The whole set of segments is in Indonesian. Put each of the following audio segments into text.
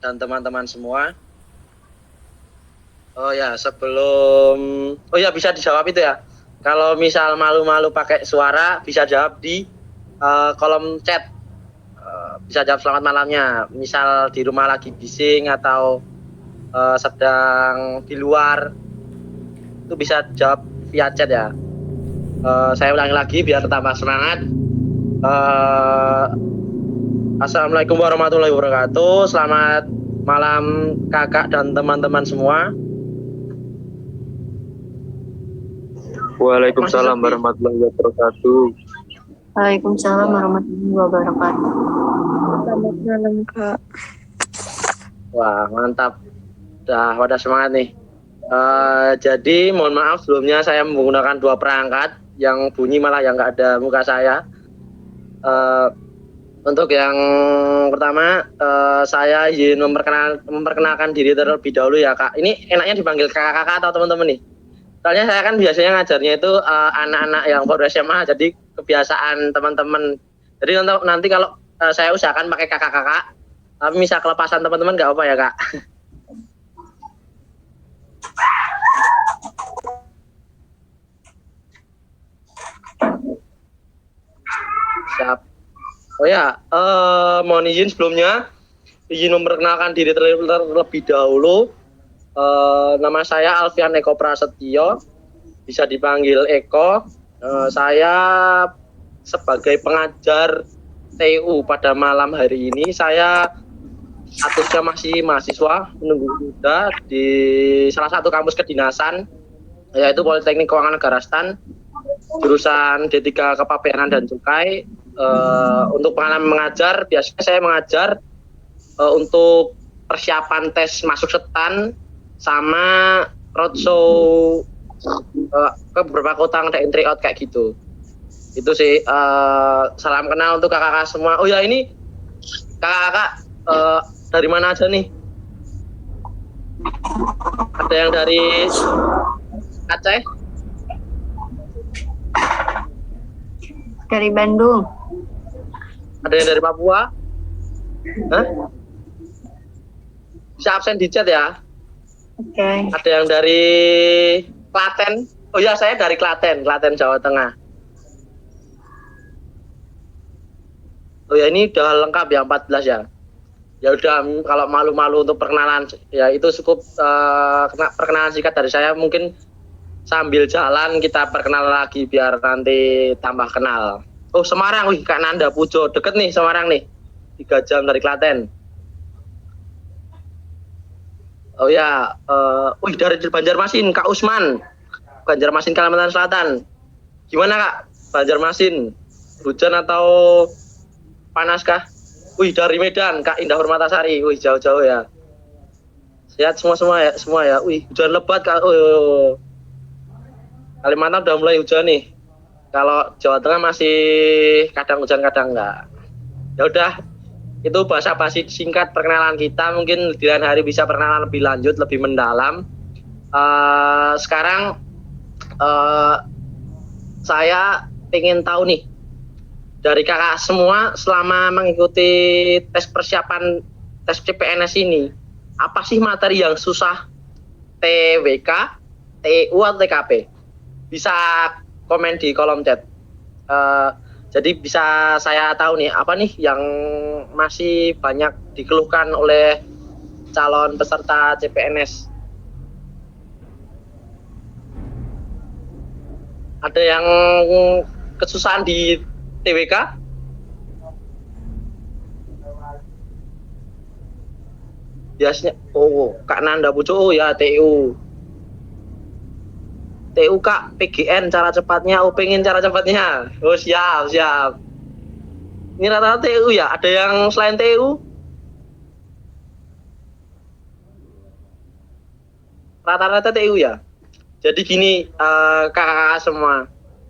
dan teman-teman semua. Oh ya, bisa dijawab itu ya. Kalau misal malu-malu pakai suara, bisa jawab di kolom chat. Bisa jawab selamat malamnya. Misal di rumah lagi bising atau sedang di luar, itu bisa jawab via chat ya. Saya ulangi lagi biar tambah semangat. Assalamualaikum warahmatullahi wabarakatuh. Selamat malam kakak dan teman-teman semua. Waalaikumsalam warahmatullahi wabarakatuh. Waalaikumsalam warahmatullahi wabarakatuh. Selamat malam, Kak. Wah, mantap. Udah semangat nih. Jadi mohon maaf sebelumnya saya menggunakan dua perangkat yang bunyi malah yang nggak ada muka saya. Untuk yang pertama, saya izin memperkenalkan diri terlebih dahulu ya Kak. Ini enaknya dipanggil kakak-kakak atau teman-teman nih? Soalnya saya kan biasanya ngajarnya itu anak-anak yang baru SMA, jadi kebiasaan teman-teman. Jadi nanti kalau saya usahakan pakai kakak-kakak, tapi misal kelepasan teman-teman nggak apa ya Kak? Siap. Oh ya, mohon izin sebelumnya, izin memperkenalkan diri terlebih dahulu. Nama saya Alfian Eko Prasetyo, bisa dipanggil Eko. Saya sebagai pengajar TU pada malam hari ini. Saya statusnya masih mahasiswa menunggu wisuda di salah satu kampus kedinasan, yaitu Politeknik Keuangan Negara STAN, jurusan D3 Kepabeanan dan Cukai. Untuk pengalaman mengajar, biasanya saya mengajar untuk persiapan tes masuk STAN sama roadshow ke beberapa kota ada entry out kayak gitu. Itu sih. Salam kenal untuk kakak-kakak semua. Oh ya, ini kakak-kakak dari mana aja nih? Ada yang dari Aceh? Dari Bandung. Ada yang dari Papua? Hah? Bisa absen di chat ya. Oke. Ada yang dari Klaten. Oh ya, saya dari Klaten, Jawa Tengah. Oh ya, ini udah lengkap ya, 14 ya. Ya udah, kalau malu-malu untuk perkenalan ya itu cukup perkenalan singkat dari saya. Mungkin sambil jalan kita perkenalan lagi biar nanti tambah kenal. Oh, Semarang, wih Kak Nanda Pujo, deket nih Semarang nih, 3 jam dari Klaten. Oh ya, wih dari Banjarmasin, Kak Usman, Banjarmasin Kalimantan Selatan. Gimana Kak, Banjarmasin, hujan atau panas kah? Wih dari Medan, Kak Indah Permatasari, wih jauh-jauh ya. Sehat semua ya, wih hujan lebat Kak. Oh. Kalimantan udah mulai hujan nih. Kalau Jawa Tengah masih kadang hujan kadang enggak. Ya udah, itu basa-basi singkat perkenalan kita. Mungkin di lain hari bisa perkenalan lebih lanjut, lebih mendalam. Sekarang saya ingin tahu nih dari kakak semua selama mengikuti tes persiapan tes CPNS ini, apa sih materi yang susah? TWK, TU atau TKP? Bisa komen di kolom chat. Jadi bisa saya tahu nih apa nih yang masih banyak dikeluhkan oleh calon peserta CPNS. Ada yang kesusahan di TWK? Biasanya, Kak Nanda Pujo, oh ya TU. TU Kak, PGN cara cepatnya, pengen cara cepatnya. Oh siap. Ini rata-rata TU ya, ada yang selain TU? Rata-rata TU ya. Jadi gini, kakak-kakak semua,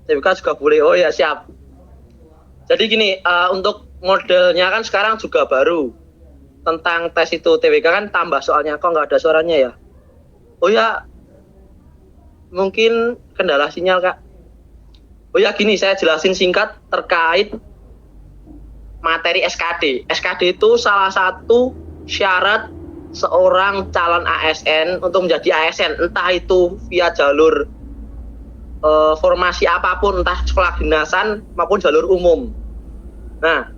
TWK juga boleh, oh ya siap. Jadi gini, untuk modelnya kan sekarang juga baru. Tentang tes itu TWK kan tambah soalnya, kok nggak ada suaranya ya? Oh ya, mungkin kendala sinyal Kak. Oh ya gini, saya jelasin singkat terkait materi SKD. SKD itu salah satu syarat seorang calon ASN untuk menjadi ASN, entah itu via jalur formasi apapun, entah sekolah dinasan maupun jalur umum. Nah,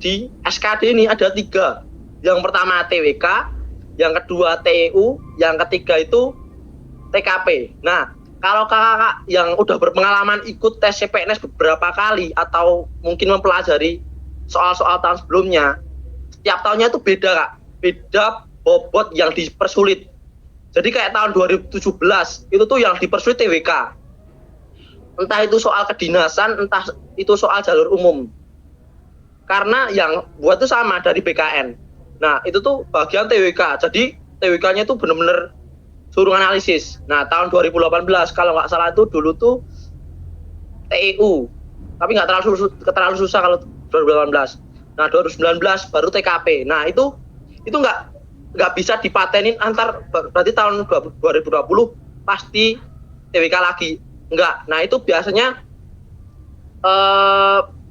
di SKD ini ada 3. Yang pertama TWK, yang kedua TEU, yang ketiga itu TKP. Nah, kalau kakak yang udah berpengalaman ikut tes CPNS beberapa kali atau mungkin mempelajari soal-soal tahun sebelumnya, setiap tahunnya itu beda, Kak. Beda bobot yang dipersulit. Jadi kayak tahun 2017 itu tuh yang dipersulit TWK. Entah itu soal kedinasan, entah itu soal jalur umum. Karena yang buat itu sama dari BKN. Nah, itu tuh bagian TWK. Jadi TWK-nya itu benar-benar suruh analisis. Nah, tahun 2018 kalau nggak salah itu dulu tuh TEU. Tapi nggak terlalu susah kalau 2018. Nah, 2019 baru TKP. Nah, itu nggak bisa dipatenin berarti tahun 2020 pasti TWK lagi. Enggak. Nah, itu biasanya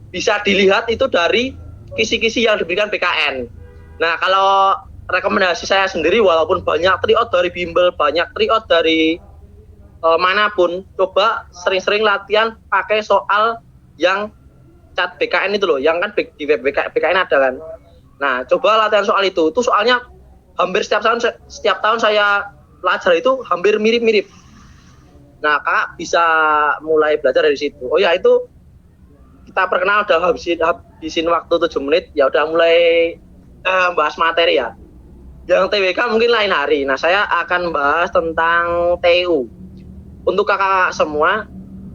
bisa dilihat itu dari kisi-kisi yang diberikan BKN. Nah, kalau rekomendasi saya sendiri, walaupun banyak tryout dari bimbel, banyak tryout dari manapun, coba sering-sering latihan pakai soal yang cat BKN itu loh, yang kan di web BKN ada kan. Nah, coba latihan soal itu. Itu soalnya hampir setiap tahun saya pelajari itu hampir mirip-mirip. Nah, kakak bisa mulai belajar dari situ. Oh ya, itu kita perkenal udah habisin waktu 7 menit, ya udah mulai bahas materi ya. Yang TWK mungkin lain hari. Nah, saya akan bahas tentang TEU. Untuk kakak semua,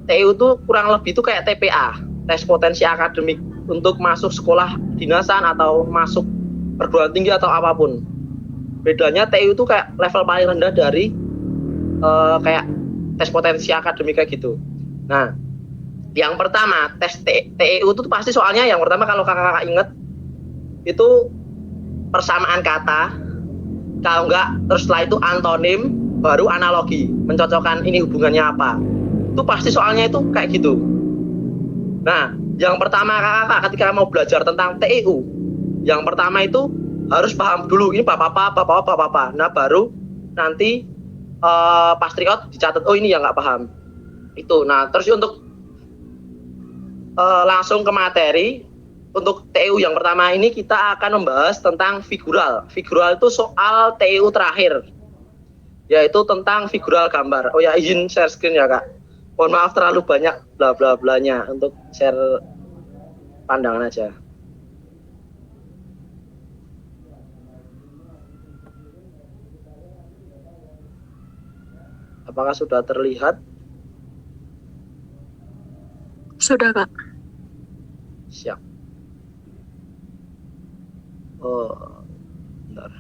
TEU itu kurang lebih itu kayak TPA, tes potensi akademik untuk masuk sekolah dinasan atau masuk perguruan tinggi atau apapun. Bedanya TEU itu kayak level paling rendah dari kayak tes potensi akademik kayak gitu. Nah, yang pertama tes TEU itu pasti soalnya yang pertama kalau kakak inget itu persamaan kata, kalau enggak terus setelah itu antonim, baru analogi, mencocokkan ini hubungannya apa. Itu pasti soalnya itu kayak gitu. Nah, yang pertama kakak ketika mau belajar tentang TEU, yang pertama itu harus paham dulu ini bab apa. Nah, baru nanti pas tryout dicatat, oh ini yang nggak paham itu. Nah, terus untuk langsung ke materi. Untuk TEU yang pertama ini kita akan membahas tentang figural. Figural itu soal TEU terakhir, yaitu tentang figural gambar. Oh ya, izin share screen ya kak, mohon maaf terlalu banyak bla bla blanya, untuk share pandangan aja. Apakah sudah terlihat? Sudah, Kak. Siap. Oh, bentar.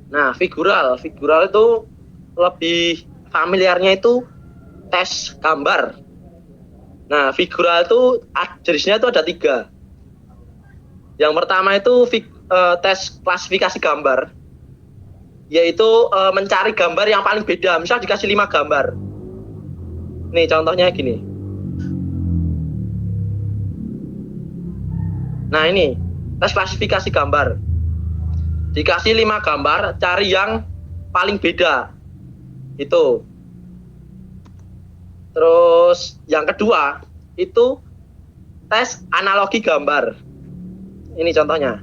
Nah, figural itu lebih familiarnya itu tes gambar. Nah, figural itu jenisnya itu ada 3. Yang pertama itu tes klasifikasi gambar, yaitu mencari gambar yang paling beda. Misal dikasih 5 gambar. Nih contohnya gini. Nah, ini tes klasifikasi gambar. Dikasih 5 gambar, cari yang paling beda. Itu. Terus yang kedua itu tes analogi gambar. Ini contohnya.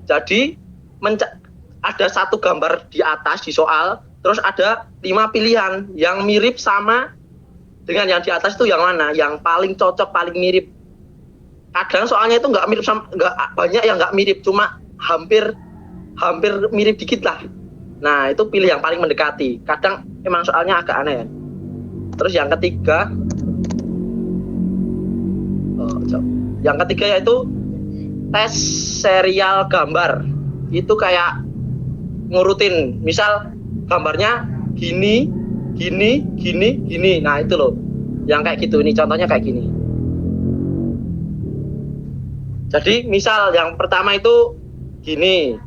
Jadi ada 1 gambar di atas di soal, terus ada 5 pilihan yang mirip sama dengan yang di atas itu yang mana, yang paling cocok, paling mirip. Kadang soalnya itu nggak mirip, nggak banyak yang nggak mirip, cuma hampir mirip dikit lah. Nah, itu pilih yang paling mendekati. Kadang emang soalnya agak aneh ya. Terus yang ketiga, yaitu tes serial gambar. Itu kayak ngurutin, misal gambarnya gini. Nah, itu loh. Yang kayak gitu, ini contohnya kayak gini. Jadi misal yang pertama itu gini,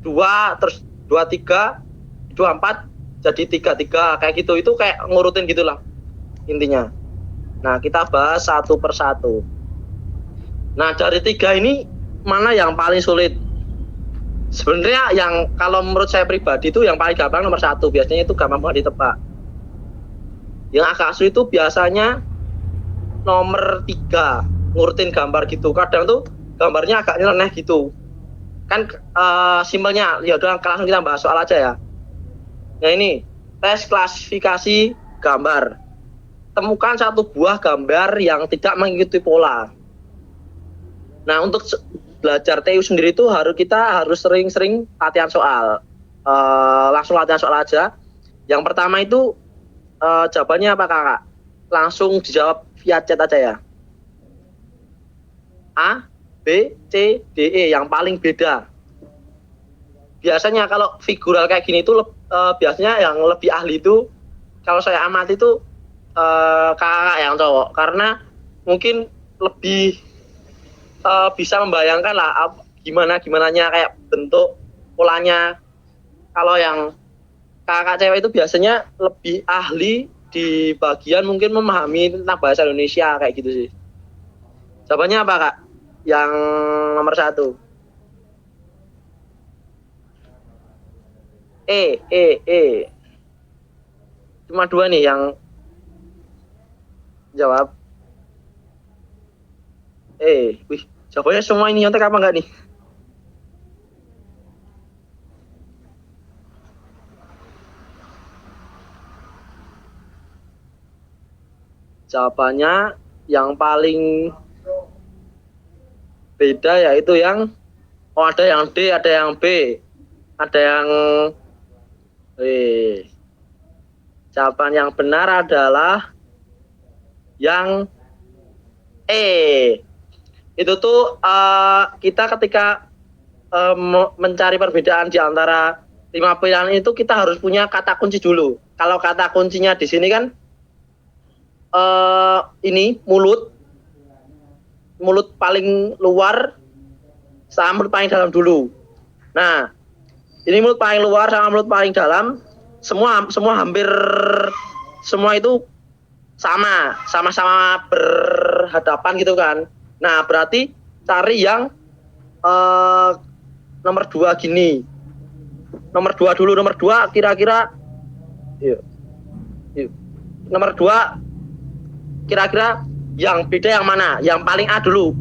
2, terus 2, 3, 2, 4, jadi 3, 3, kayak gitu. Itu kayak ngurutin gitulah intinya. Nah, kita bahas satu persatu. Nah, dari 3 ini mana yang paling sulit? Sebenarnya yang kalau menurut saya pribadi itu yang paling gampang nomor 1, biasanya itu gampang banget ditebak. Yang agak sulit itu biasanya nomor 3, ngurutin gambar gitu. Kadang tuh gambarnya agak nyeleneh gitu. Kan simpelnya, ya udah langsung kita bahas soal aja ya. Nah ini, tes klasifikasi gambar. Temukan satu buah gambar yang tidak mengikuti pola. Nah untuk belajar TU sendiri itu kita harus sering-sering latihan soal. Langsung latihan soal aja. Yang pertama itu jawabannya apa kakak? Langsung dijawab via chat aja ya. A, B, C, D, E yang paling beda. Biasanya kalau figural kayak gini itu biasanya yang lebih ahli itu kalau saya amati itu kakak yang cowok, karena mungkin lebih bisa membayangkan lah gimananya kayak bentuk polanya. Kalau yang kakak cewek itu biasanya lebih ahli di bagian mungkin memahami tentang bahasa Indonesia kayak gitu sih. Jawabannya apa kak? Yang nomor 1. E. Cuma 2 nih yang jawab. Wih, jawabannya semua ini nyontek apa enggak nih? Jawabannya yang paling beda yaitu yang ada yang D, ada yang B, ada yang jawaban yang benar adalah yang E. Itu tuh kita ketika mencari perbedaan di antara 5 pilihan itu kita harus punya kata kunci dulu. Kalau kata kuncinya di sini kan ini mulut paling luar sama mulut paling dalam dulu. Nah, ini mulut paling luar sama mulut paling dalam semua hampir semua itu sama-sama berhadapan gitu kan. Nah, berarti cari yang nomor 2 gini. Nomor 2 dulu, nomor 2 kira-kira yuk. Nomor 2 kira-kira yang beda yang mana? Yang paling A dulu.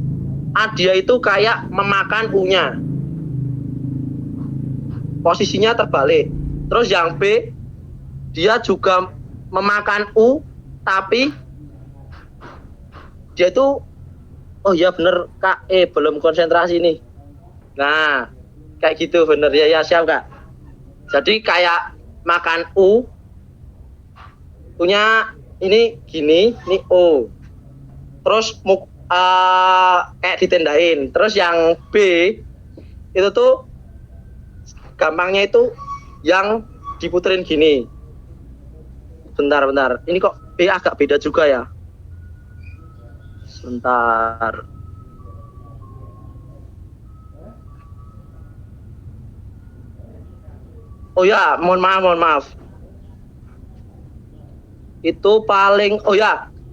A dia itu kayak memakan U-nya. Posisinya terbalik. Terus yang B dia juga memakan U tapi dia itu oh ya bener kak, belum konsentrasi nih. Nah kayak gitu bener ya siap kak. Jadi kayak makan U punya ini gini, ini O. Terus kayak ditendain. Terus yang B itu tuh gampangnya itu yang diputerin gini. Bentar. Ini kok B agak beda juga ya. Sebentar. Oh ya, mohon maaf. Itu paling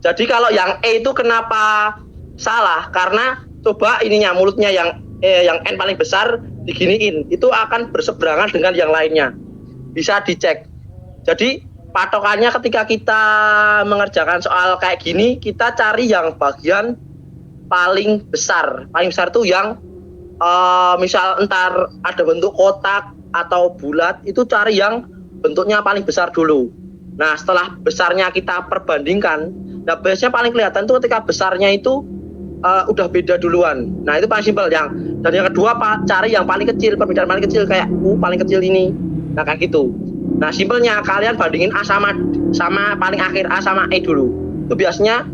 jadi kalau yang E itu kenapa salah? Karena coba ininya mulutnya yang N paling besar diginiin, itu akan berseberangan dengan yang lainnya. Bisa dicek. Jadi patokannya ketika kita mengerjakan soal kayak gini, kita cari yang bagian paling besar. Paling besar itu yang misal entar ada bentuk kotak atau bulat, itu cari yang bentuknya paling besar dulu. Nah setelah besarnya kita perbandingkan, nah biasanya paling kelihatan itu ketika besarnya itu udah beda duluan. Nah itu paling simpel. Dan yang kedua cari yang paling kecil, perbedaan paling kecil kayak U paling kecil ini. Nah kayak gitu. Nah simpelnya kalian bandingin A sama paling akhir A sama E dulu. Itu biasanya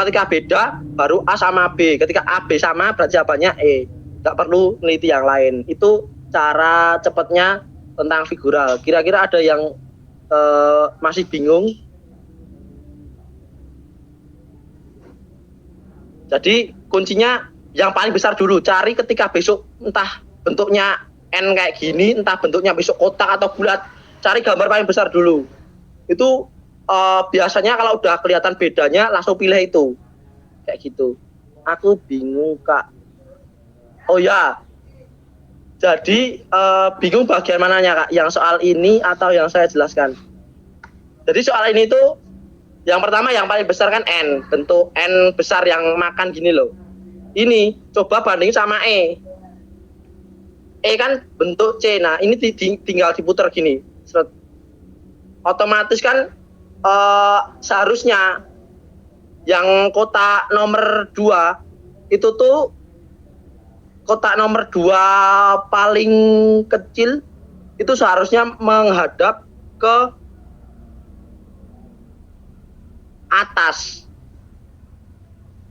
ketika beda baru A sama B. Ketika A B sama berarti jawabannya E. Nggak perlu neliti yang lain. Itu cara cepatnya tentang figural. Kira-kira ada yang masih bingung? Jadi kuncinya yang paling besar dulu. Cari ketika besok entah bentuknya N kayak gini, entah bentuknya besok kotak atau bulat. Cari gambar paling besar dulu. Itu biasanya kalau udah kelihatan bedanya langsung pilih itu. Kayak gitu. Aku bingung kak. Oh ya, jadi bingung bagian mananya Kak? Yang soal ini atau yang saya jelaskan? Jadi soal ini tuh yang pertama yang paling besar kan N, bentuk N besar yang makan gini loh. Ini coba banding sama E. E kan bentuk C. Nah, ini tinggal diputar gini. Otomatis kan seharusnya yang kotak nomor 2 itu tuh kotak nomor 2 paling kecil itu seharusnya menghadap ke atas.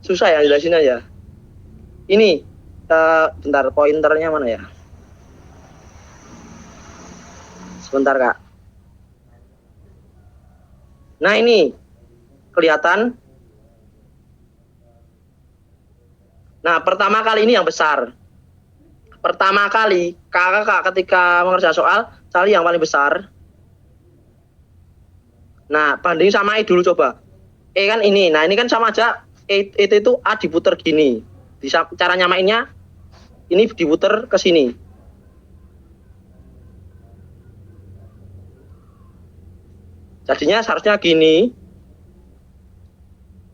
Susah ya jelasinnya ya. Ini bentar, pointernya mana ya? Sebentar Kak. Nah ini kelihatan. Nah pertama kali ini yang besar. Pertama kali kakak ketika mengerjakan soal cari yang paling besar. Nah banding sama E dulu coba. E kan ini. Nah ini kan sama aja. itu A diputer gini. Cara nyamainnya ini diputer ke sini. Jadinya seharusnya gini.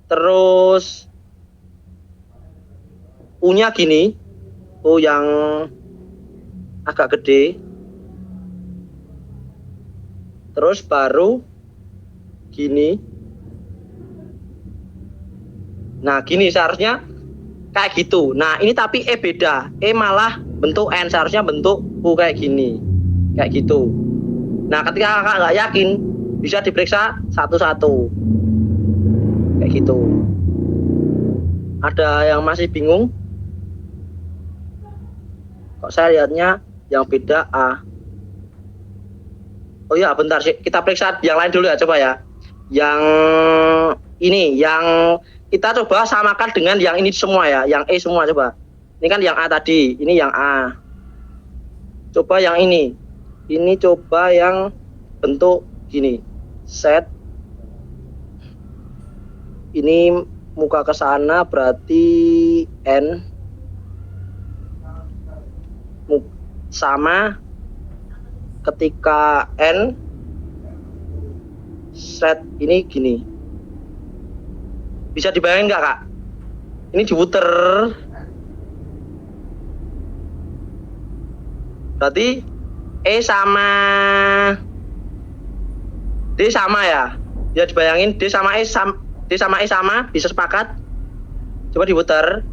Terus U-nya gini. U yang agak gede. Terus baru gini. Nah, gini seharusnya kayak gitu. Nah, ini tapi E beda. E malah bentuk N, seharusnya bentuk U kayak gini. Kayak gitu. Nah, ketika kakak nggak yakin, bisa diperiksa satu-satu. Kayak gitu. Ada yang masih bingung? Kok saya lihatnya yang beda A. Oh ya, bentar sih. Kita periksa yang lain dulu ya, coba ya. Yang ini, yang kita coba samakan dengan yang ini semua ya, yang E semua coba. Ini kan yang A tadi, ini yang A. Coba yang ini. Ini coba yang bentuk gini. Set. Ini muka ke sana berarti N sama ketika N set ini gini. Bisa dibayangin nggak Kak? Ini diputer. Berarti E sama D sama ya. Ya dibayangin D sama E sama, bisa sepakat. Coba diputer.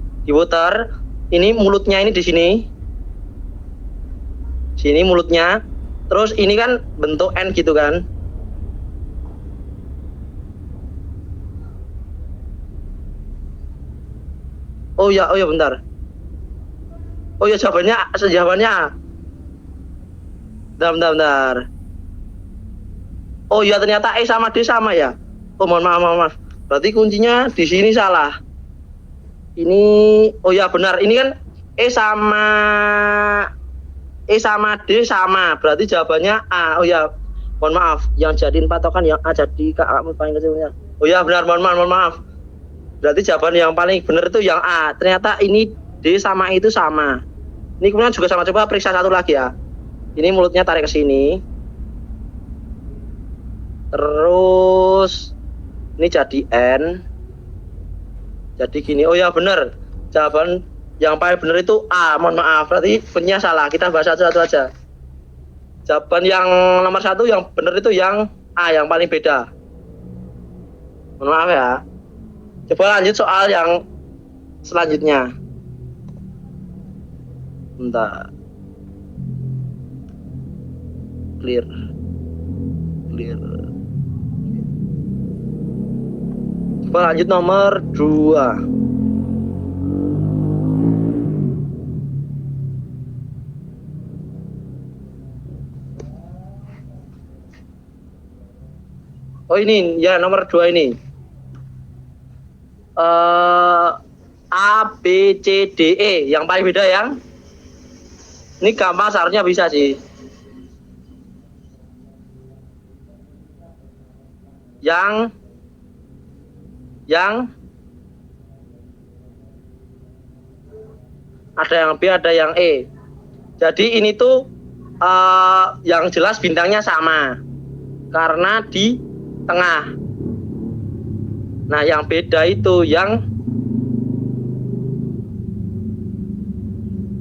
Ini mulutnya ini di sini. Sini mulutnya. Terus ini kan bentuk N gitu kan. Oh ya bentar. Oh ya jawabannya. Bentar. Oh ya ternyata E sama D sama ya. Oh mohon maaf. Berarti kuncinya di sini salah. Ini oh ya benar. Ini kan E sama D sama. Berarti jawabannya A. Oh ya mohon maaf. Yang jadiin patokan yang A jadi kakakmu paling kecilnya. Oh ya benar, mohon maaf. Berarti jawaban yang paling benar itu yang A. Ternyata ini D sama E itu sama. Ini kemudian juga sama, coba periksa satu lagi ya. Ini mulutnya tarik ke sini. Terus ini jadi N. Jadi gini. Oh ya benar. Jawaban yang paling benar itu A. Mohon maaf. Berarti punya salah. Kita bahas satu-satu aja. Jawaban yang nomor 1 yang benar itu yang A, yang paling beda. Mohon maaf ya. Coba lanjut soal yang selanjutnya. Bentar. Clear. Coba lanjut nomor 2. Oh ini ya nomor 2 ini. A, B, C, D, E. Yang paling beda yang ini gampang seharusnya bisa sih. Yang ada yang B, ada yang E. Jadi ini tuh yang jelas bintangnya sama karena di tengah. Nah, yang beda itu yang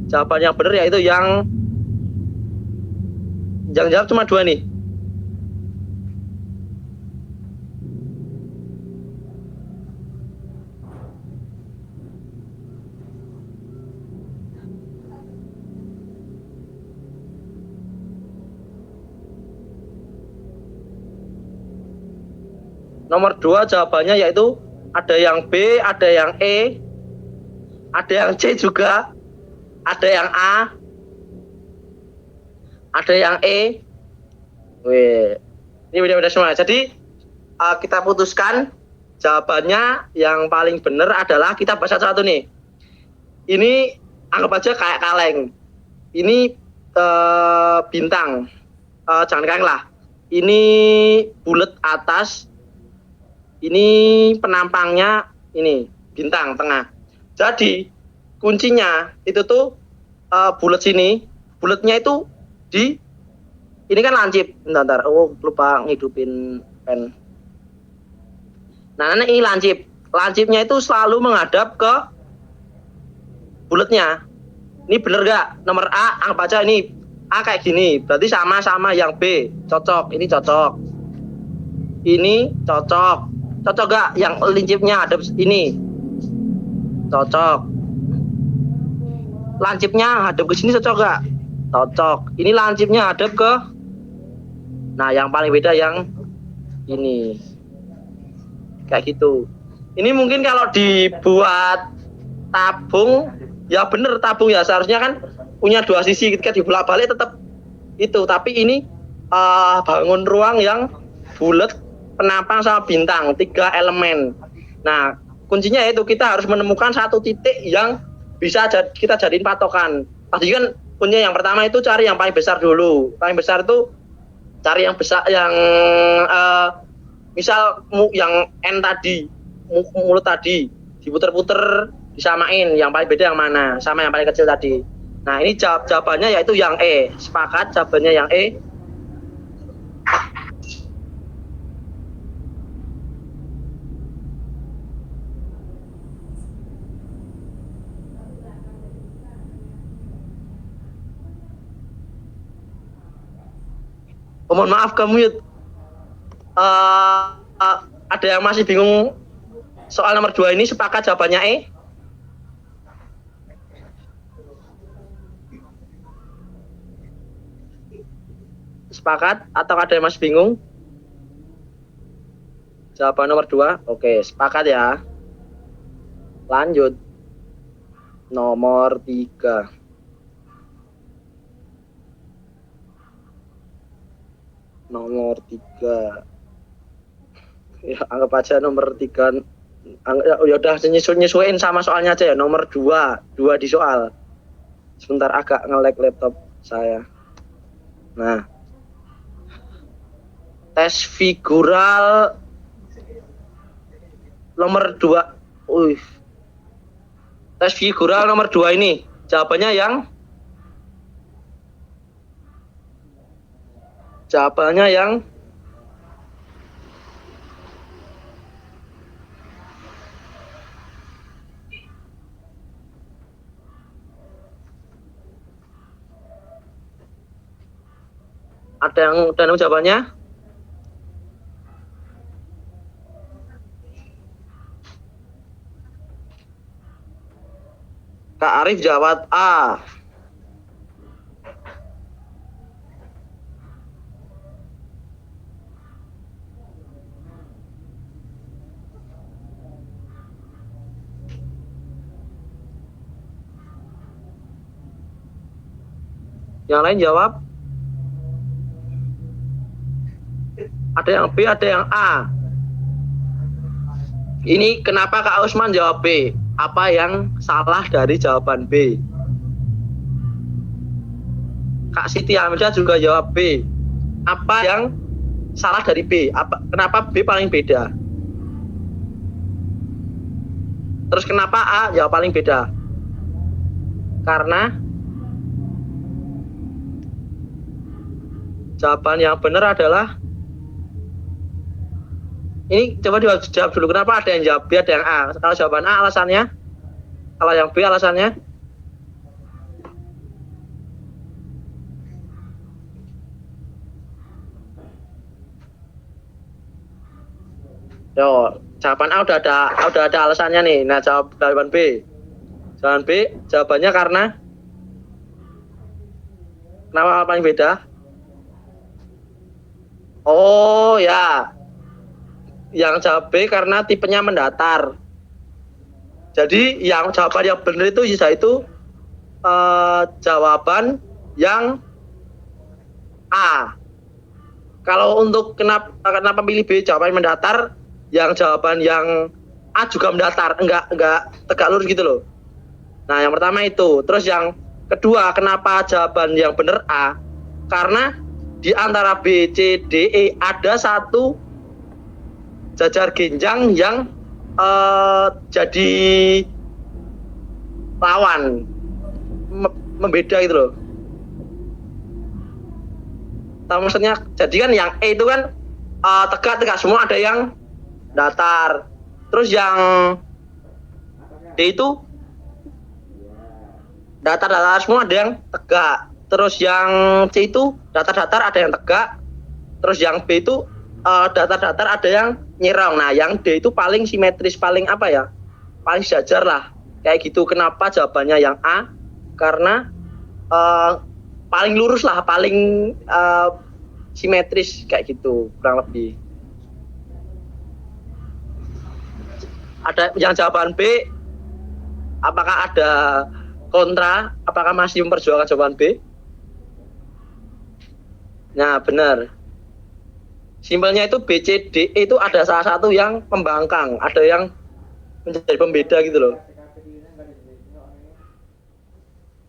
jawaban yang benar yaitu yang jawab cuma 2 nih. Nomor 2 jawabannya yaitu ada yang B, ada yang E, ada yang C juga, ada yang A, ada yang E. Wih, ini beda-beda semua. Jadi kita putuskan jawabannya yang paling benar adalah kita bahas satu nih. Ini anggap aja kayak kaleng. Ini bintang, jangan kaleng lah. Ini bulat atas. Ini penampangnya ini bintang tengah. Jadi kuncinya itu tuh bulat sini, bulatnya itu di ini kan lancip. Bentar. Oh, lupa ngidupin pen. Nah, ini lancip. Lancipnya itu selalu menghadap ke bulatnya. Ini bener gak? Nomor A, anggap aja ini A kayak gini. Berarti sama-sama yang B. Cocok. Ini cocok. Ini cocok. Cocok gak yang lincipnya ada ini? Cocok. Lancipnya hadap ke sini cocok gak? Cocok. Ini lancipnya hadap ke. Nah, yang paling beda yang ini. Kayak gitu. Ini mungkin kalau dibuat tabung, ya bener tabung ya. Seharusnya kan punya 2 sisi. Ketika dibolak-balik tetap itu. Tapi ini bangun ruang yang bulat, penampang sama bintang, 3 elemen. Nah, kuncinya itu kita harus menemukan satu titik yang bisa kita jadiin patokan. Tadi kan kuncinya yang pertama itu cari yang paling besar dulu. Paling besar itu cari yang besar, yang misal yang N tadi, mulut tadi, diputer-puter, disamain yang paling beda yang mana sama yang paling kecil tadi. Nah, ini jawabannya yaitu yang E. Sepakat jawabannya yang E. Oh, mohon maaf kamu ada yang masih bingung soal nomor 2 ini. Sepakat jawabannya E? Sepakat atau ada yang masih bingung? Jawaban nomor 2. Oke, sepakat ya. Lanjut. Nomor 3. Nomor 3. Ya, anggap aja nomor 3. Ya udah nyesuaiin sama soalnya aja ya. Nomor 2 di soal. Sebentar, agak nge-lag laptop saya. Nah, tes figural nomor 2. Tes figural nomor 2 ini jawabannya yang ada yang udah nemu jawabannya? Kak Arif jawab A. Yang lain jawab. Ada yang B, ada yang A. Ini kenapa Kak Usman jawab B? Apa yang salah dari jawaban B? Kak Siti Hamzah juga jawab B. Apa yang salah dari B? Kenapa B paling beda? Terus kenapa A jawab paling beda? Karena jawaban yang benar adalah ini, coba dijawab dulu. Kenapa ada yang jawab B, ada yang A? Kalau jawaban A alasannya, kalau yang B alasannya, yo, jawaban A udah ada alasannya nih. Nah, jawaban B. Jawaban B, jawabannya karena kenapa paling beda? Oh ya, yang jawab B karena tipenya mendatar. Jadi yang jawaban yang benar itu jawaban yang A. Kalau untuk kenapa pilih B, jawaban mendatar, yang jawaban yang A juga mendatar, enggak tegak lurus gitu loh. Nah, yang pertama itu. Terus yang kedua, kenapa jawaban yang benar A? Karena di antara B, C, D, E ada satu jajar genjang yang jadi lawan, membeda gitu loh. Tahu maksudnya? Jadi kan yang E itu kan tegak semua, ada yang datar. Terus yang D itu datar semua, ada yang tegak. Terus yang C itu datar ada yang tegak. Terus yang B itu datar ada yang nyerong. Nah, yang D itu paling simetris, paling apa ya? Paling sejajar lah. Kayak gitu. Kenapa jawabannya yang A? Karena paling lurus lah, paling simetris kayak gitu, kurang lebih. Ada yang jawaban B, apakah ada kontra? Apakah masih memperjuangkan jawaban B? Nah, benar. Simpelnya itu B, C, D, E itu ada salah satu yang pembangkang, ada yang menjadi pembeda gitu loh.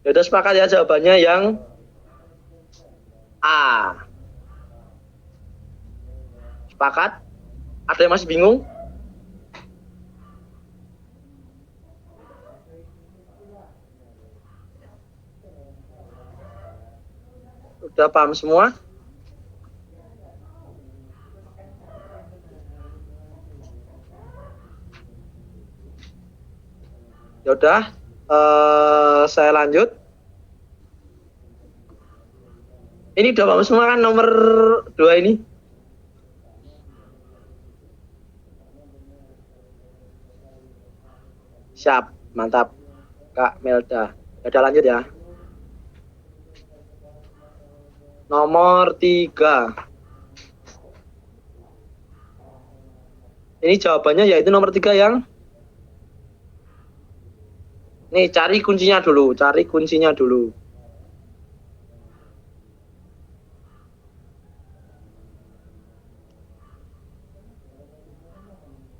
Ya udah, sepakat ya jawabannya yang A. Sepakat? Ada yang masih bingung? Udah paham semua? Ya udah, saya lanjut. Ini udah paham semua kan nomor 2 ini? Siap, mantap Kak Melda. Ya udah, lanjut ya. Nomor 3. Ini jawabannya yaitu nomor 3 yang nih, cari kuncinya dulu.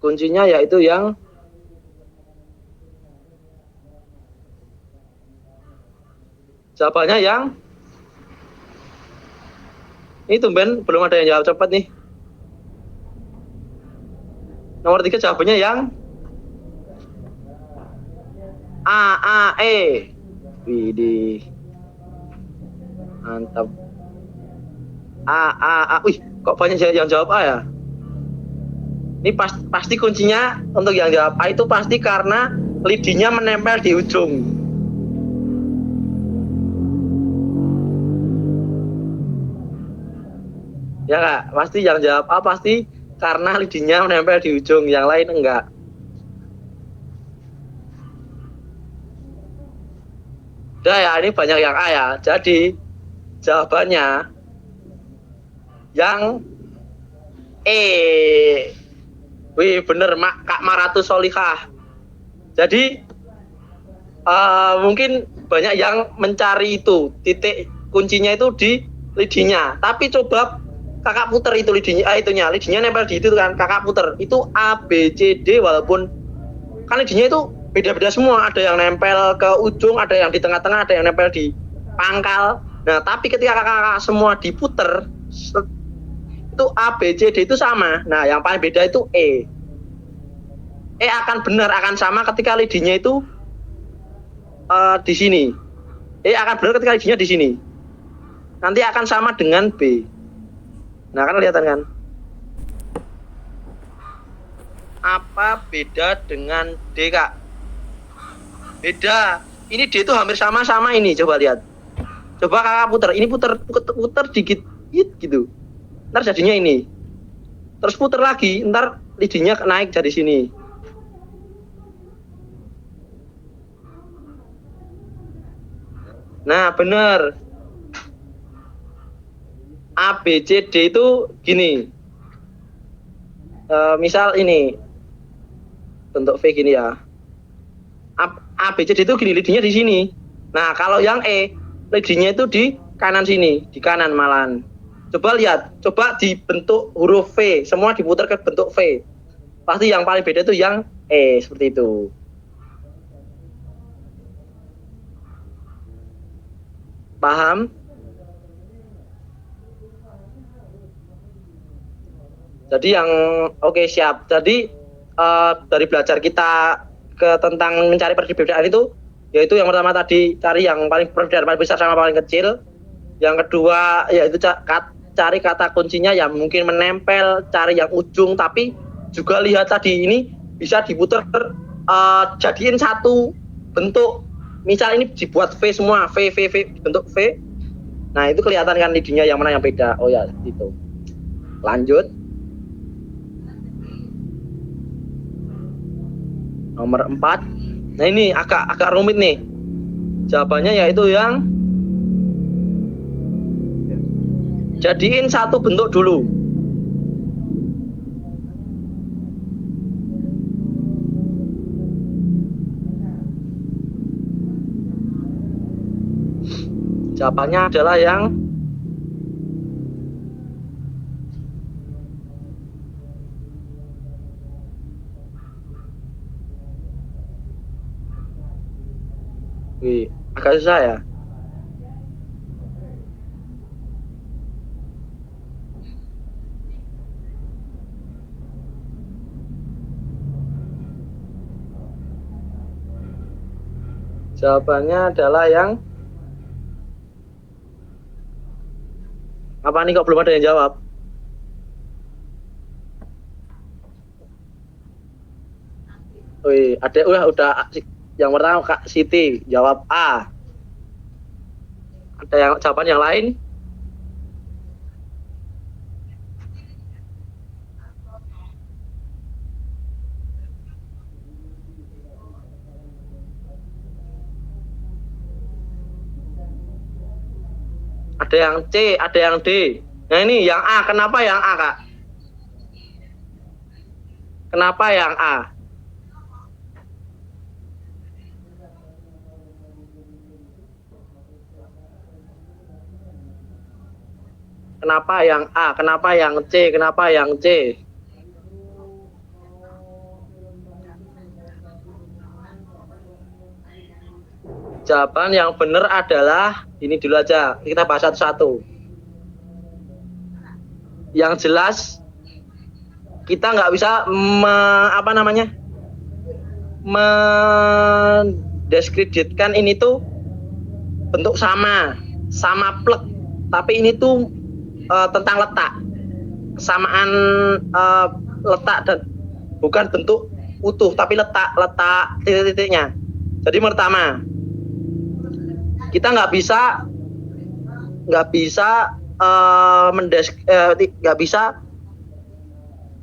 Kuncinya yaitu yang jawabannya yang ini. Tumben belum ada yang jawab cepat nih. Nomor 3 jawabannya yang A, E. Widih. Mantap. A. Wih, kok banyak yang jawab A ya? Ini pasti kuncinya untuk yang jawab A itu pasti karena lidinya menempel di ujung. Ya Kak, pasti yang jawab A pasti karena lidinya menempel di ujung, yang lain enggak. Udah ya, ini banyak yang A ya. Jadi jawabannya yang E. Wih, bener Kak Maratus Solihah. Jadi mungkin banyak yang mencari itu titik kuncinya itu di lidinya. Tapi coba kakak puter itu lidinya, lidinya nempel di itu kan, kakak puter itu A, B, C, D, walaupun kan lidinya itu beda-beda semua, ada yang nempel ke ujung, ada yang di tengah-tengah, ada yang nempel di pangkal. Nah, tapi ketika kakak semua diputer itu A, B, C, D itu sama. Nah, yang paling beda itu E. E akan benar, akan sama ketika lidinya itu di sini. akan benar ketika lidinya di sini. Nanti akan sama dengan B. Nah, kan kelihatan kan? Apa beda dengan D, Kak? Beda. Ini D itu hampir sama-sama ini. Coba lihat. Coba Kakak putar. Ini putar dikit gitu. Ntar jadinya ini. Terus putar lagi, ntar lidinya naik dari sini. Nah, benar. A, B, C, D itu gini. Misal ini bentuk V gini ya. A, B, C, D itu gini, lidinya di sini. Nah, kalau yang E, lidinya itu di kanan sini, di kanan malahan. Coba lihat, coba dibentuk huruf V, semua diputar ke bentuk V. Pasti yang paling beda itu yang E, seperti itu. Paham? Jadi yang oke, siap. Jadi dari belajar kita ke tentang mencari perbedaan itu, yaitu yang pertama tadi cari yang perbedaan paling besar sama paling kecil. Yang kedua yaitu cari kata kuncinya yang mungkin menempel, cari yang ujung, tapi juga lihat tadi ini bisa diputar jadiin satu bentuk. Misal ini dibuat V semua, V bentuk V. Nah, itu kelihatan kan lidinya yang mana yang beda. Oh ya, itu. Lanjut. Nomor 4. Nah, ini agak rumit nih. Jawabannya yaitu yang jadiin satu bentuk dulu. Jawabannya adalah yang agak susah ya. Jawabannya adalah yang apa nih, kok belum ada yang jawab? Wih, ada udah yang pertama Kak Siti jawab A. Ada yang jawaban yang lain? Ada yang C, ada yang D. Nah, ini yang A. Kenapa yang A, Kak? Kenapa yang A? Kenapa yang A? Kenapa yang C? Kenapa yang C? Jawaban yang benar adalah ini dulu aja. Kita bahas satu-satu. Yang jelas kita nggak bisa mendiskreditkan ini tuh bentuk sama plek. Tapi ini tuh tentang letak, kesamaan letak dan bukan bentuk utuh, tapi letak titik-titiknya. Jadi pertama, kita nggak bisa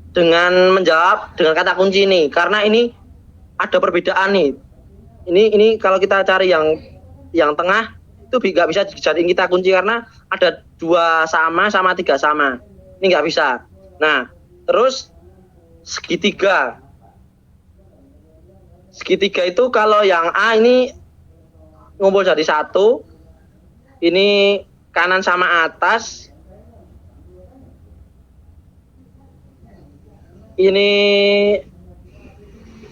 dengan menjawab dengan kata kunci ini, karena ini ada perbedaan nih. Ini kalau kita cari yang tengah itu nggak bisa dijadiin kita kunci karena ada 2 sama 3 sama. Ini nggak bisa. Nah, terus segitiga itu kalau yang A ini ngumpul jadi satu, ini kanan sama atas, ini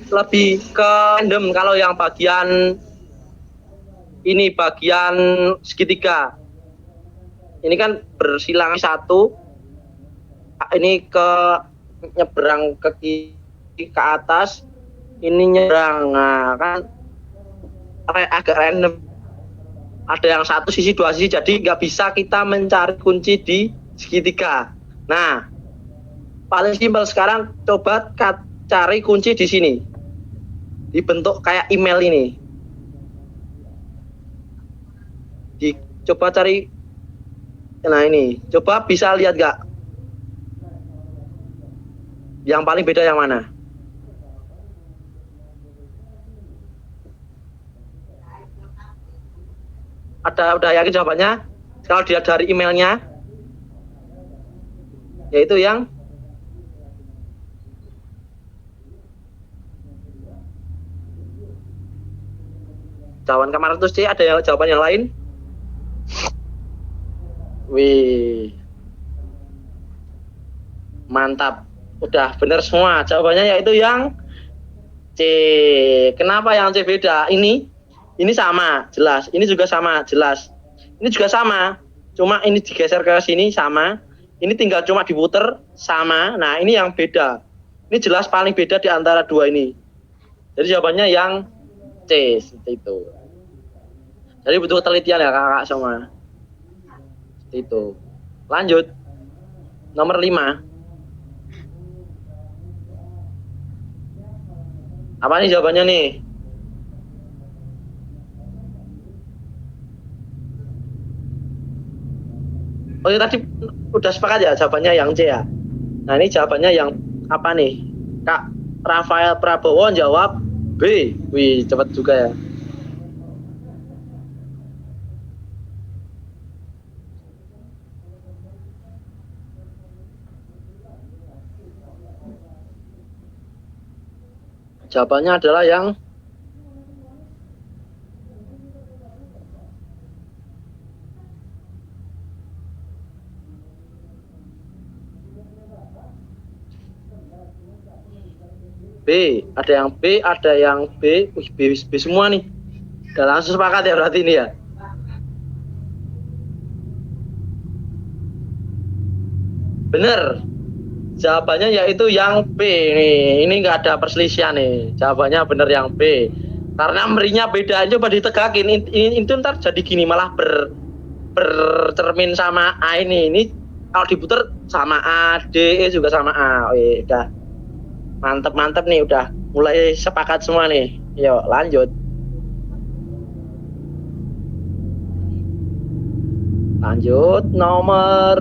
lebih ke random. Kalau yang bagian ini bagian segitiga, ini kan bersilang satu, ini ke nyebrang ke kiri ke atas, ini nyebrang. Nah, kan agak random. ada yang satu sisi, dua sisi, jadi nggak bisa kita mencari kunci di segitiga. Nah, paling simpel sekarang coba cari kunci di sini, dibentuk kayak email ini. Coba cari, nah ini, coba bisa lihat nggak? Yang paling beda yang mana? Udah yakin jawabannya? Kalau dia dari emailnya, yaitu yang jawaban kamar 100C. Ada jawaban yang lain? Wih, mantap, udah benar semua jawabannya, yaitu yang C. Kenapa yang C beda? Ini sama, jelas. Ini juga sama, jelas. Ini juga sama, cuma ini digeser ke sini sama. Ini tinggal cuma diputer sama. Nah, ini yang beda. Ini jelas paling beda di antara dua ini. Jadi jawabannya yang C, seperti itu. Jadi butuh ketelitian ya kakak semua. Seperti itu. Lanjut. Nomor 5. Apa nih jawabannya nih? Oh ya, tadi udah sepakat ya jawabannya yang C ya. Nah ini jawabannya yang apa nih? Kak Rafael Prabowo jawab B. Wih, cepat juga ya. Jawabannya adalah yang B. Ada yang B, ada yang B. Wih, B semua nih. Udah langsung sepakat ya berarti ini ya. Bener. Jawabannya yaitu yang B nih. Ini nggak ada perselisihan nih. Jawabannya bener yang B. Karena merinya beda, coba ditegakin. Ini ntar jadi gini, malah bercermin sama A ini. Ini kalau diputer sama A, D, E juga sama A. Oke, udah. Mantep nih, udah mulai sepakat semua nih. Yuk lanjut. Lanjut nomor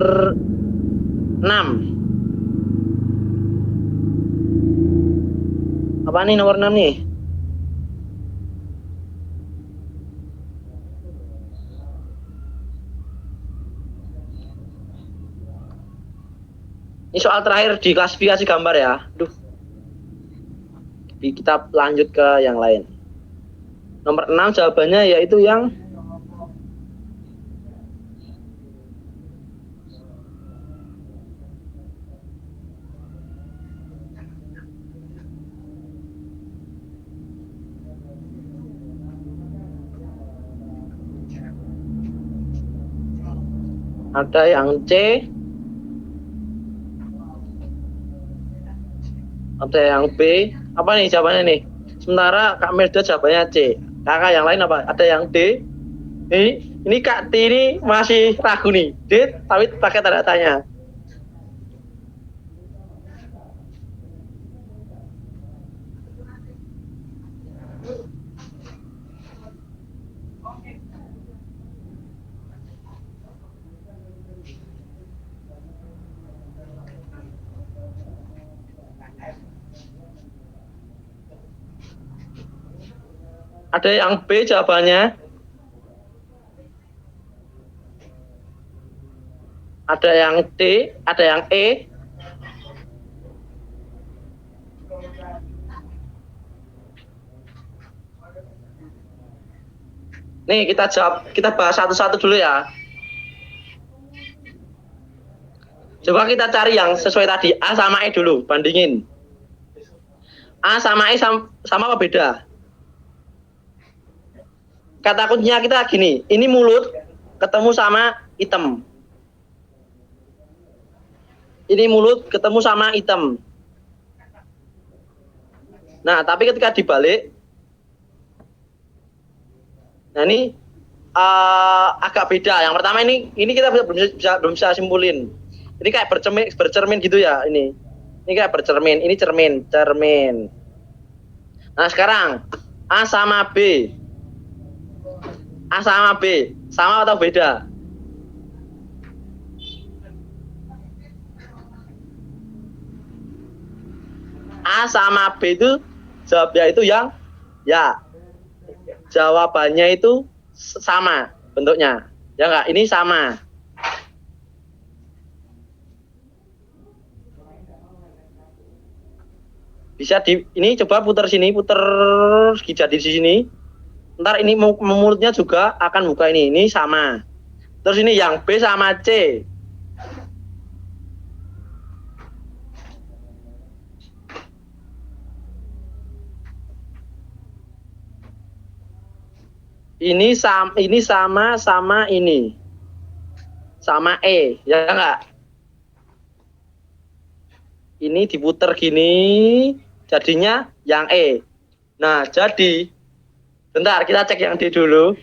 6. Apa nih nomor 6 nih? Ini soal terakhir di klasifikasi gambar ya. Aduh. Kita lanjut ke yang lain. Nomor 6 jawabannya yaitu yang ada yang C, ada yang B. Apa nih jawabannya nih? Sementara Kak Melda jawabannya C. Kakak yang lain apa? Ada yang D. Ini Kak T ini masih ragu nih. D tapi pakai tanda tanya. Ada yang B jawabannya. Ada yang D, ada yang E. Nih kita jawab, kita bahas satu-satu dulu ya. Coba kita cari yang sesuai tadi, A sama E dulu, bandingin. A sama E sama apa beda? Kata kuncinya kita gini, ini mulut ketemu sama hitam. Ini mulut ketemu sama hitam. Nah, tapi ketika dibalik, nah ini agak beda. Yang pertama ini kita belum bisa simpulin. Ini kayak bercermin gitu ya ini. Ini kayak bercermin. Ini cermin. Nah sekarang A sama B. A sama B sama atau beda? A sama B itu jawabnya itu yang ya. Jawabannya itu sama bentuknya. Ya enggak? Ini sama. Bisa ini coba putar sini, putar jadi di sini. Ntar ini mulutnya juga akan buka ini sama. Terus ini yang B sama C. Ini sama ini. Sama E, ya enggak? Ini diputer gini, jadinya yang E. Nah, jadi bentar kita cek yang D dulu.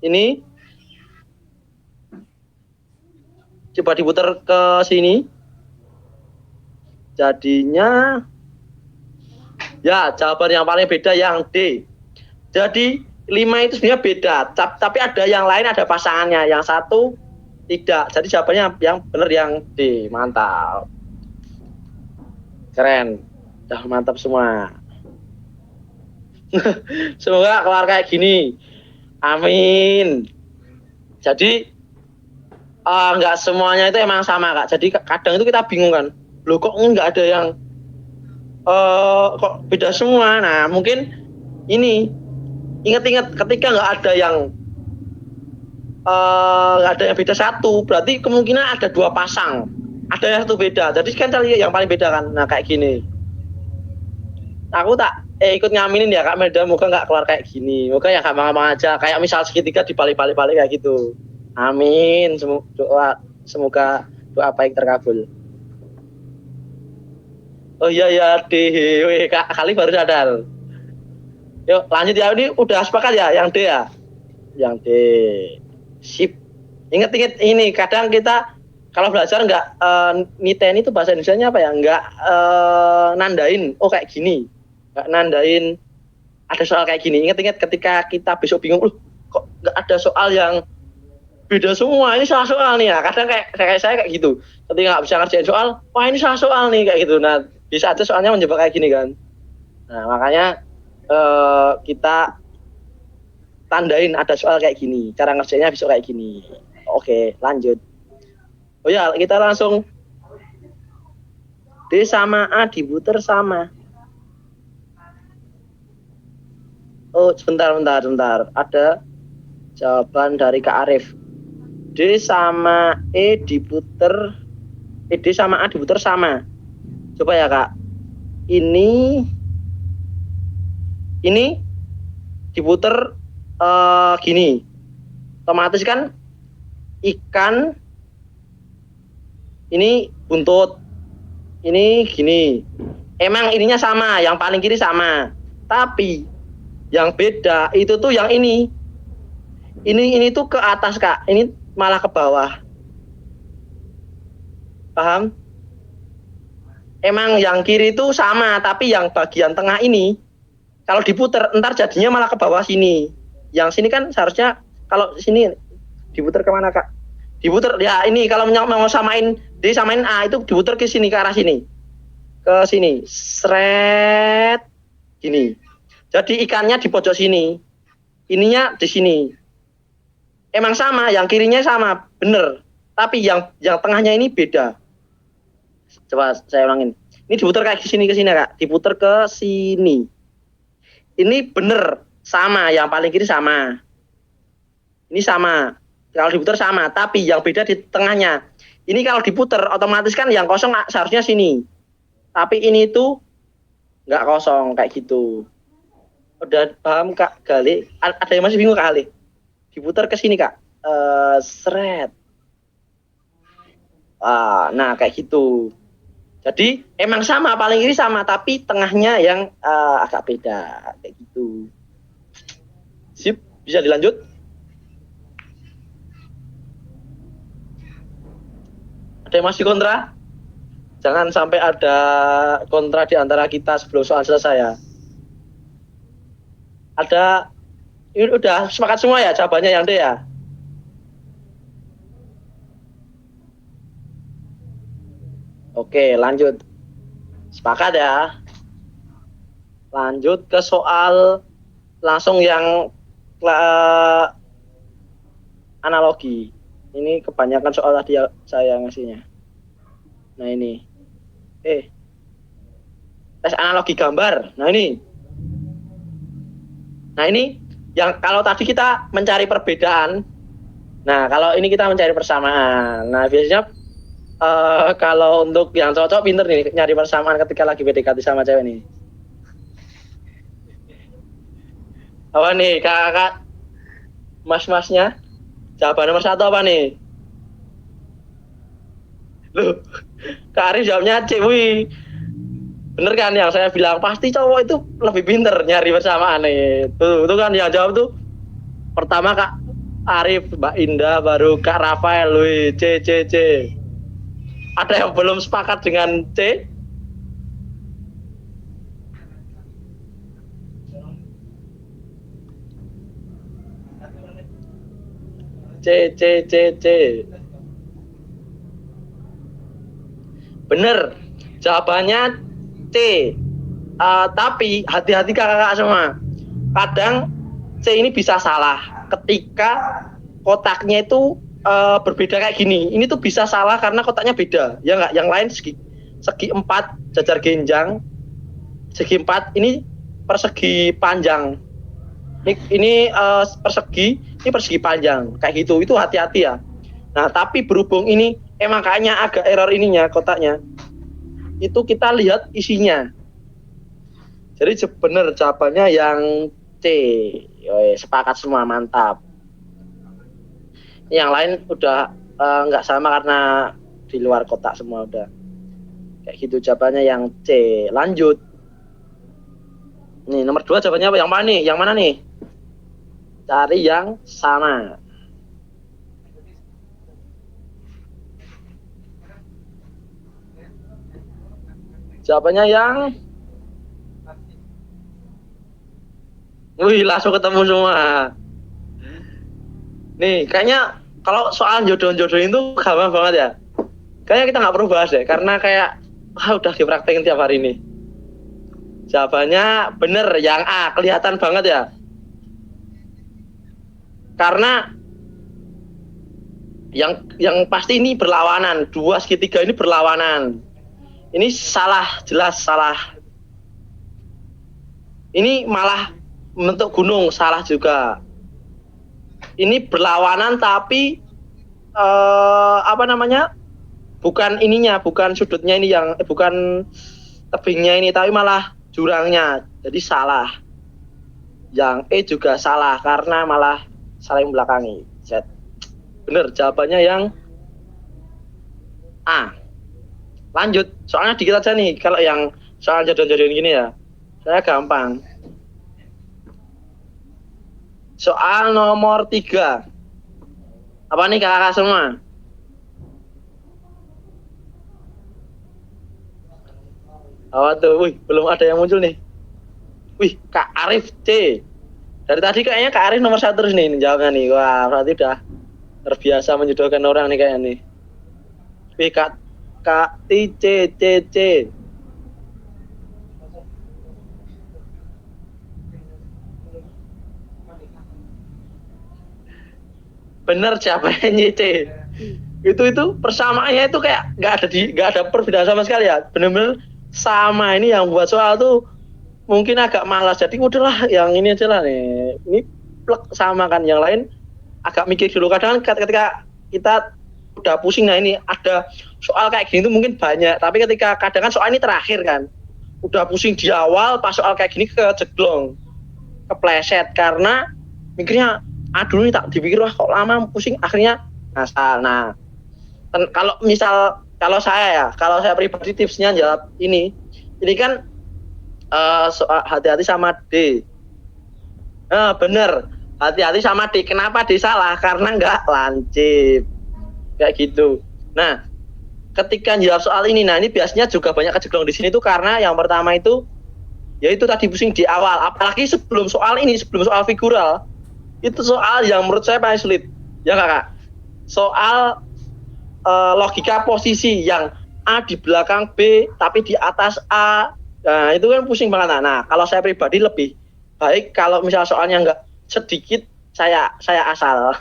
Ini coba diputer ke sini. Jadinya ya jawaban yang paling beda yang D. Jadi 5 itu sebenarnya beda, tapi ada yang lain, ada pasangannya. Yang satu tidak. Jadi jawabannya yang benar yang D. Mantap. Keren. Udah mantap semua. Semoga keluar kayak gini. Amin. Jadi nggak semuanya itu emang sama Kak. Jadi kadang itu kita bingung kan. Loh kok nggak ada yang kok beda semua. Nah mungkin ini ingat-ingat ketika nggak ada yang beda satu, berarti kemungkinan ada 2 pasang, ada yang satu beda. Jadi kan cari yang paling beda kan. Nah kayak gini. Aku tak ikut ngaminin ya Kak Melda, moga nggak keluar kayak gini. Moga ya gampang-gampang aja. Kayak misal segitiga dibalik-balik kayak gitu. Amin. Semoga doa baik terkabul. Oh iya ya, Kak kali baru sadar. Yuk lanjut ya, ini udah sepakat ya yang D ya? Yang D. Sip. Ingat-ingat ini, kadang kita kalau belajar nggak niten itu bahasa Indonesianya apa ya? Nggak nandain, oh kayak gini. Nggak nandain ada soal kayak gini. Ingat-ingat ketika kita besok bingung, kok nggak ada soal yang beda semua, ini salah soal nih ya. Kadang kayak saya kayak gitu. Ketika nggak bisa ngerjain soal, wah ini salah soal nih kayak gitu. Nah bisa aja soalnya menjebak kayak gini kan. Nah makanya kita tandain ada soal kayak gini, cara ngerjainnya besok kayak gini. Oke, lanjut. Oh ya, kita langsung D sama A diputer sama. Oh, sebentar. Ada jawaban dari Kak Arif. D sama E diputer, D sama A diputer sama. Coba ya Kak. Ini diputer gini, otomatis kan ikan ini buntut, ini gini. Emang ininya sama, yang paling kiri sama, tapi yang beda itu tuh yang ini tuh ke atas Kak, ini malah ke bawah. Paham? Emang yang kiri itu sama, tapi yang bagian tengah ini kalau diputer, ntar jadinya malah ke bawah sini. Yang sini kan seharusnya, kalau sini diputer kemana Kak? Diputer, ya ini kalau mau samain D samain A itu diputer ke sini, ke arah sini. Ke sini, seret, gini. Jadi ikannya di pojok sini. Ininya di sini. Emang sama, yang kirinya sama, bener. Tapi yang tengahnya ini beda. Coba saya ulangin. Ini diputer kayak ke sini Kak. Diputer ke sini. Ini bener sama, yang paling kiri sama. Ini sama. Kalau diputar sama, tapi yang beda di tengahnya. Ini kalau diputar otomatis kan yang kosong seharusnya sini. Tapi ini tuh nggak kosong kayak gitu. Udah paham Kak Gali? Ada yang masih bingung Kak Gali? Diputar ke sini Kak. Seret. Nah kayak gitu. Jadi emang sama, paling kiri sama, tapi tengahnya yang agak beda kayak gitu. Sip, Bisa dilanjut? Ada yang masih kontra? Jangan sampai ada kontra di antara kita sebelum soal selesai ya. Ada, ini udah sepakat semua ya jawabannya yang D ya? Oke, lanjut. Sepakat ya? Lanjut ke soal langsung yang analogi. Ini kebanyakan soal tadi saya ngasihnya. Nah ini. Tes analogi gambar. Nah ini. Nah ini yang kalau tadi kita mencari perbedaan. Nah kalau ini kita mencari persamaan. Nah biasanya kalau untuk yang cowok pinter nih nyari persamaan ketika lagi PDKT sama cewek nih. Apa nih kakak mas-masnya? Jawaban nomor 1 apa nih? Loh, Kak Arif jawabnya C, wih. Bener kan yang saya bilang, pasti cowok itu lebih pinter nyari persamaan nih. Tuh kan yang jawab tuh. Pertama Kak Arif, Mbak Indah, baru Kak Rafael, wih, C. Ada yang belum sepakat dengan C? C. Bener, jawabannya C. Tapi hati-hati kakak-kakak semua. Kadang C ini bisa salah ketika kotaknya itu berbeda kayak gini. Ini tuh bisa salah karena kotaknya beda. Ya nggak? Yang lain segi 4 jajar genjang, segi 4 ini persegi panjang. Ini persegi panjang kayak gitu. Itu hati-hati ya. Nah tapi berhubung ini emang kayaknya agak error ininya kotaknya, itu kita lihat isinya. Jadi benar jawabannya yang C. Yoi, sepakat semua, mantap. Yang lain udah nggak sama karena di luar kotak semua udah kayak gitu. Jawabannya yang C. Lanjut. Nih nomor 2 jawabannya apa? Yang mana nih? Yang mana nih? Cari yang sama. Jawabannya yang wih, langsung ketemu semua. Nih, kayaknya kalau soal jodoh-jodohin itu gampang banget ya. Kayaknya kita nggak perlu bahas deh, karena kayak udah dipraktekin tiap hari ini. Jawabannya bener, yang A, kelihatan banget ya. Karena yang pasti ini berlawanan, 2 segitiga ini berlawanan. Ini salah, jelas salah. Ini malah membentuk gunung, salah juga. Ini berlawanan tapi bukan ininya, bukan sudutnya ini yang bukan tebingnya ini, tapi malah jurangnya. Jadi salah. Yang E juga salah karena malah saling membelakangi. Z. Bener, jawabannya yang A. Lanjut, soalnya dikit aja nih kalau yang soal jodoh-jodohin gini ya. Saya gampang. Soal nomor 3. Apa nih kakak semua? Apa tuh? Wih, belum ada yang muncul nih. Wih, Kak Arif C. Dari tadi kayaknya Kak Arif nomor 1 terus nih jawabnya nih. Wah, berarti udah terbiasa menjodohkan orang nih kayaknya nih. Wih, Kak T C. Bener jawabannya C. Itu persamaannya itu kayak nggak ada perbedaan sama sekali ya. Bener-bener sama. Ini yang buat soal tuh mungkin agak malas. Jadi udahlah yang ini aja lah nih. Ini plek sama kan, yang lain agak mikir dulu. Kadang ketika kita udah pusing, nah ini ada soal kayak gini tuh mungkin banyak. Tapi ketika kadang kan soal ini terakhir kan, udah pusing di awal, pas soal kayak gini kejeglong, kepleset karena mikirnya aduh ini tak dipikir wah kok lama pusing, akhirnya ngasal. Nah kalau saya pribadi tipsnya jawab ini kan soal hati-hati sama D. Bener, hati-hati sama D. Kenapa D salah? Karena nggak lancip. Kayak gitu. Nah, ketika jawab soal ini, nah ini biasanya juga banyak kejeglong di sini tuh karena yang pertama itu yaitu tadi pusing di awal, apalagi sebelum soal ini, sebelum soal figural, itu soal yang menurut saya paling sulit, ya kakak. Soal logika posisi yang A di belakang B, tapi di atas A, nah itu kan pusing banget. Nah, kalau saya pribadi lebih baik kalau misal soalnya nggak sedikit, saya asal,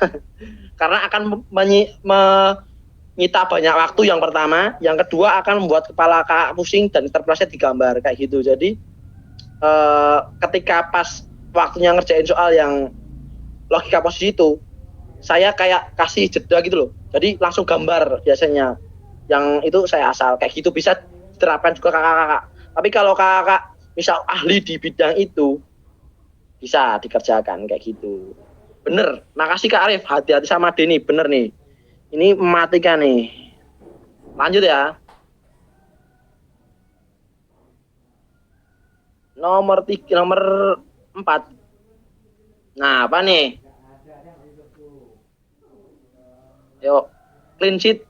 karena akan menyita banyak waktu yang pertama, yang kedua akan membuat kepala kakak pusing dan terpleset di gambar kayak gitu. Jadi ketika pas waktunya ngerjain soal yang logika posisi itu, saya kayak kasih jeda gitu loh. Jadi langsung gambar biasanya. Yang itu saya asal kayak gitu, bisa diterapkan juga kakak-kakak. Tapi kalau kakak misal ahli di bidang itu, bisa dikerjakan kayak gitu. Bener. Makasih Kak Arif. Hati-hati sama Denny. Bener nih. Ini mematikan nih. Lanjut ya. Nomor 4. Nah, apa nih? Yuk, clean sheet.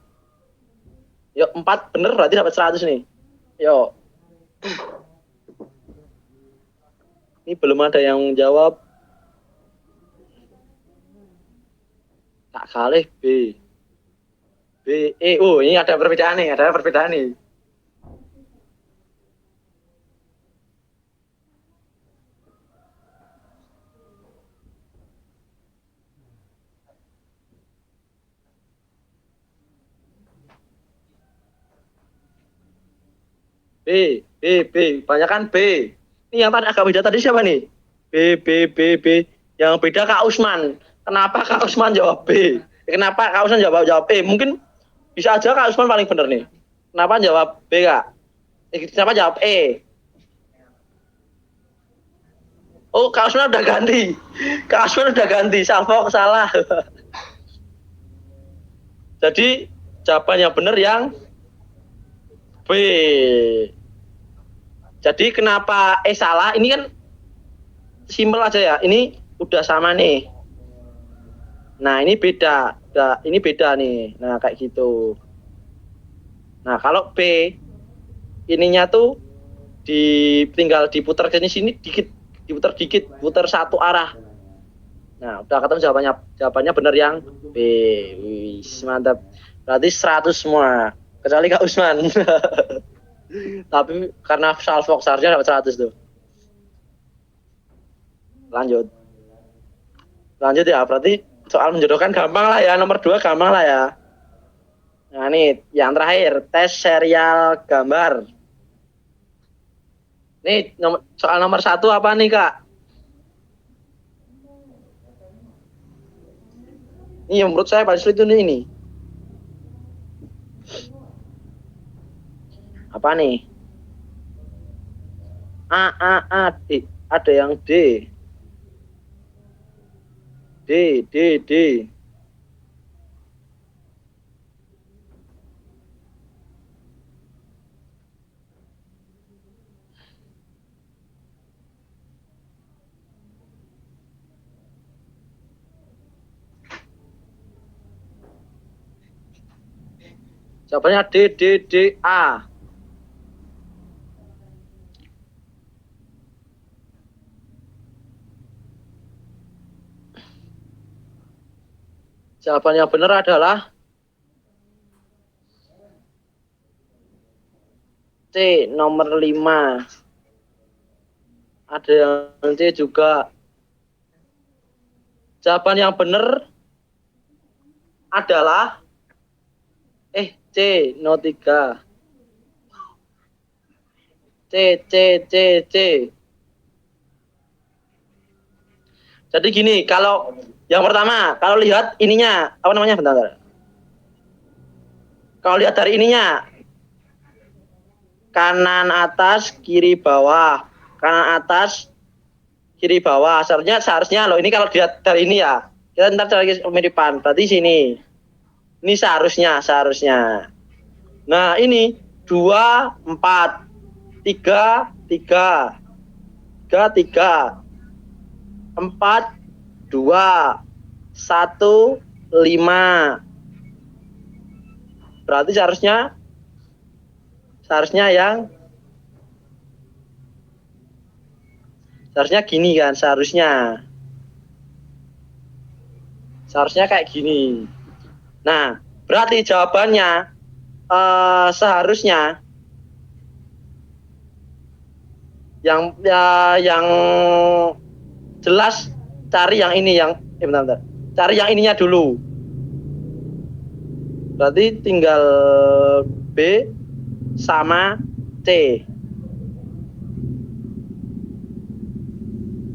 Yuk, 4 bener berarti dapat 100 nih. Yuk. Ini belum ada yang jawab. Tak kalah B. Oh, ini ada perbedaan nih, B. Banyak kan B. Ini yang tadi agak beda tadi siapa nih? B. Yang beda Kak Usman. Kenapa Kak Usman jawab B? Kenapa Kak Usman jawab E? Mungkin bisa aja Kak Usman paling bener nih. Kenapa jawab B, Kak? Kenapa jawab E? Oh, Kak Usman udah ganti. Salvo salah. Jadi jawaban yang benar yang B. Jadi kenapa salah? Ini kan simpel aja ya. Ini udah sama nih. Nah, ini beda. Ini beda nih. Nah, kayak gitu. Nah, kalau B ininya tuh tinggal diputar ke sini dikit, putar satu arah. Nah, udah ketemu jawabannya benar yang B. Wis, mantap. Berarti 100 semua. Kecuali Kak Usman. Tapi karena salvo seharusnya dapat 100 tuh. Lanjut ya, berarti soal menjodohkan gampang lah ya, nomor 2 gampang lah ya. Nah nih, yang terakhir, tes serial gambar. Nih, soal nomor 1 apa nih Kak? Ini yang menurut saya paling sulit itu ini. Apa nih? D. Ada yang D. D. Jawabannya A. Jawaban yang benar adalah C, nomor 5. Ada yang C juga. Jawaban yang benar adalah C, no 3. C. Jadi gini, kalau yang pertama, kalau lihat ininya, apa namanya? Bentar. Kalau lihat dari ininya, kanan atas, kiri bawah. Kanan atas, kiri bawah. Seharusnya loh, ini kalau lihat dari ini ya. Kita ntar cari pemiripan. Berarti sini. Ini seharusnya. Nah, ini 2, 4. 3. 4, 2, 1, 5. Berarti seharusnya gini kan, seharusnya kayak gini. Nah, berarti jawabannya seharusnya yang jelas cari yang ini, bentar. Cari yang ininya dulu. Berarti tinggal B sama C.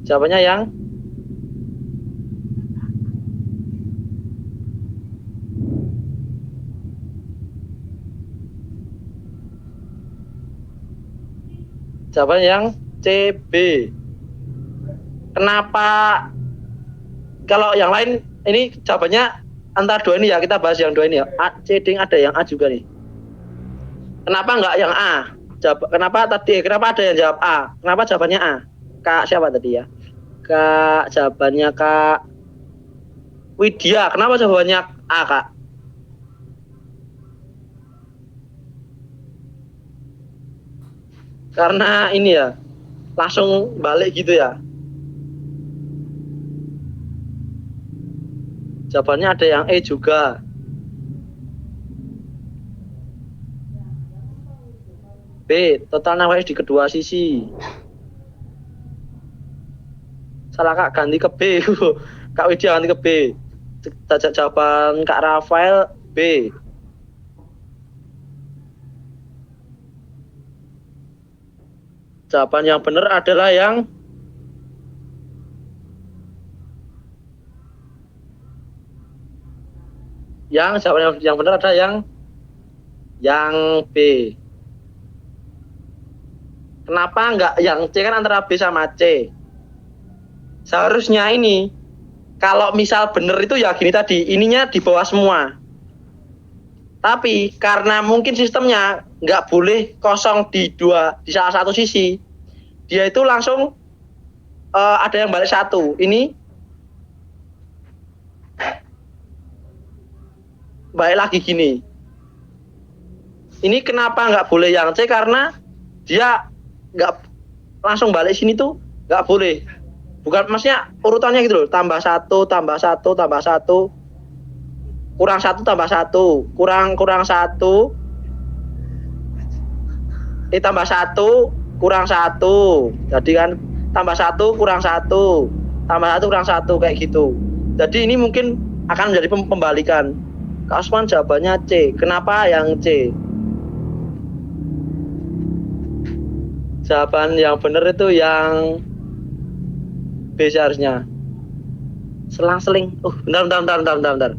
Jawabannya yang CB. Kenapa kalau yang lain ini jawabannya antara dua ini ya, kita bahas yang dua ini ya. A, C, D, ada yang A juga nih. Kenapa enggak yang A? Kenapa ada yang jawab A? Kenapa jawabannya A? Kak siapa tadi ya? Kak, jawabannya Kak Widya. Kenapa jawabannya A, Kak? Karena ini ya, langsung balik gitu ya. Jawabannya ada yang E juga. B, total nafas di kedua sisi. Salah Kak, ganti ke B. Kak Widya ganti ke B. Jawaban Kak Rafael B. Jawaban yang benar adalah yang jawaban yang benar adalah yang B. Kenapa enggak yang C? Kan antara B sama C. Seharusnya ini kalau misal benar itu ya gini tadi, ininya di bawah semua. Tapi karena mungkin sistemnya nggak boleh kosong di salah satu sisi, dia itu langsung ada yang balik satu. Ini balik lagi gini. Ini kenapa nggak boleh yang C? Karena dia nggak langsung balik sini tuh nggak boleh. Bukan, maksudnya urutannya gitu loh, tambah 1, tambah 1, tambah 1, kurang 1, tambah 1, kurang 1, tambah 1, kurang 1. Jadi kan tambah 1, kurang 1, tambah 1, kurang 1, kayak gitu. Jadi ini mungkin akan menjadi pembalikan. Kak Osman jawabannya C. Kenapa yang C? Jawaban yang benar itu yang B seharusnya. Selang-seling. Bentar.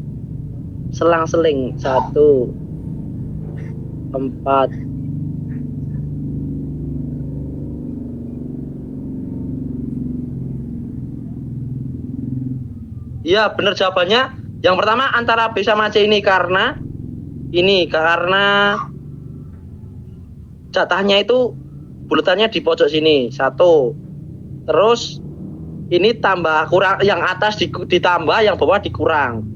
Selang-seling. 1, 4. Iya, benar jawabannya. Yang pertama antara B sama C ini karena jatahnya itu bulatannya di pojok sini 1. Terus ini tambah kurang, yang atas ditambah, yang bawah dikurang.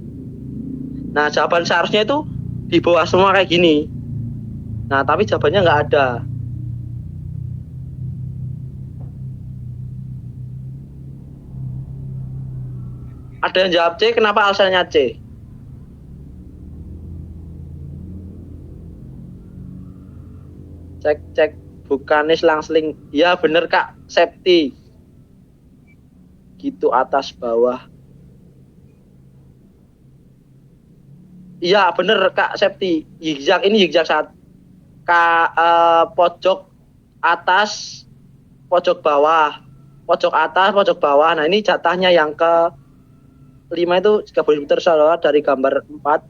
Nah, jawaban seharusnya itu di bawah semua kayak gini. Nah, tapi jawabannya nggak ada. Ada yang jawab C, kenapa alasannya C? Cek, bukannya selang-seling. Ya bener Kak, safety. Gitu atas bawah. Iya bener Kak, safety. Zigzag ini zigzag saat pojok atas, pojok bawah, pojok atas, pojok bawah. Nah ini jatahnya yang ke 5 itu jika boleh tersalah dari gambar 4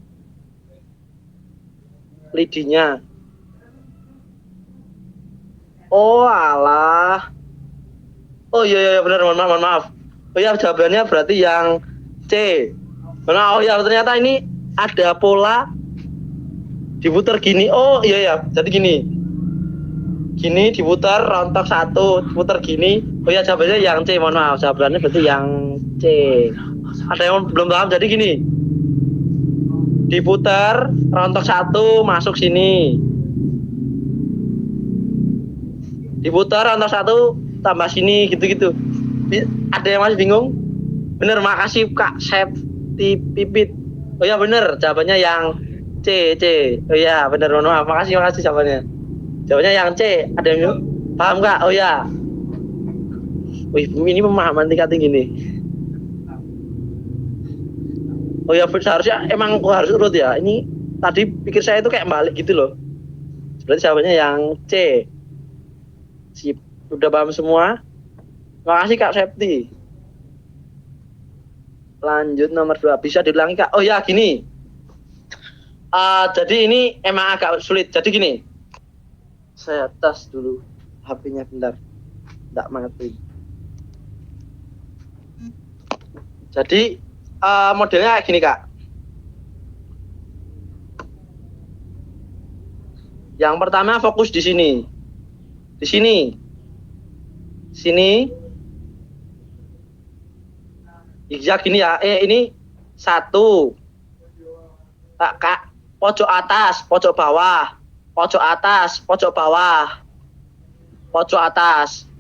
lidinya. Oh alah. Oh iya benar, mohon maaf. Oh iya, jawabannya berarti yang C. Nah, oh ya ternyata ini ada pola diputar gini. Oh iya jadi gini diputar rontok 1, diputar gini. Oh ya jawabannya yang C, mohon maaf, jawabannya berarti yang C. Ada yang belum paham? Jadi gini, diputar rontok satu masuk sini, diputar rontok satu tambah sini, gitu-gitu. Ada yang masih bingung? Bener, makasih Kak Septi Pipit. Oh ya bener, jawabannya yang C. Oh ya bener, mohon maaf. Makasih jawabannya. Jawabannya yang C. Ada yang bingung? Paham Kak? Oh ya. Wih, ini pemahaman tingkat tinggi nih. Oh ya, seharusnya emang harus urut ya. Ini tadi pikir saya itu kayak balik gitu loh. Berarti jawabannya yang C. Sip. Udah paham semua? Makasih Kak Septi. Lanjut nomor 2. Bisa diulangi Kak? Oh ya, gini. Jadi ini emang agak sulit. Jadi gini. Saya tes dulu HP-nya bentar. Nggak mati. Jadi modelnya kayak gini Kak. Yang pertama fokus di sini. Di sini. Sini. Zigzag gini ya. Ini 1. Kak, pojok atas, pojok bawah. Pojok atas, pojok bawah. Pojok atas.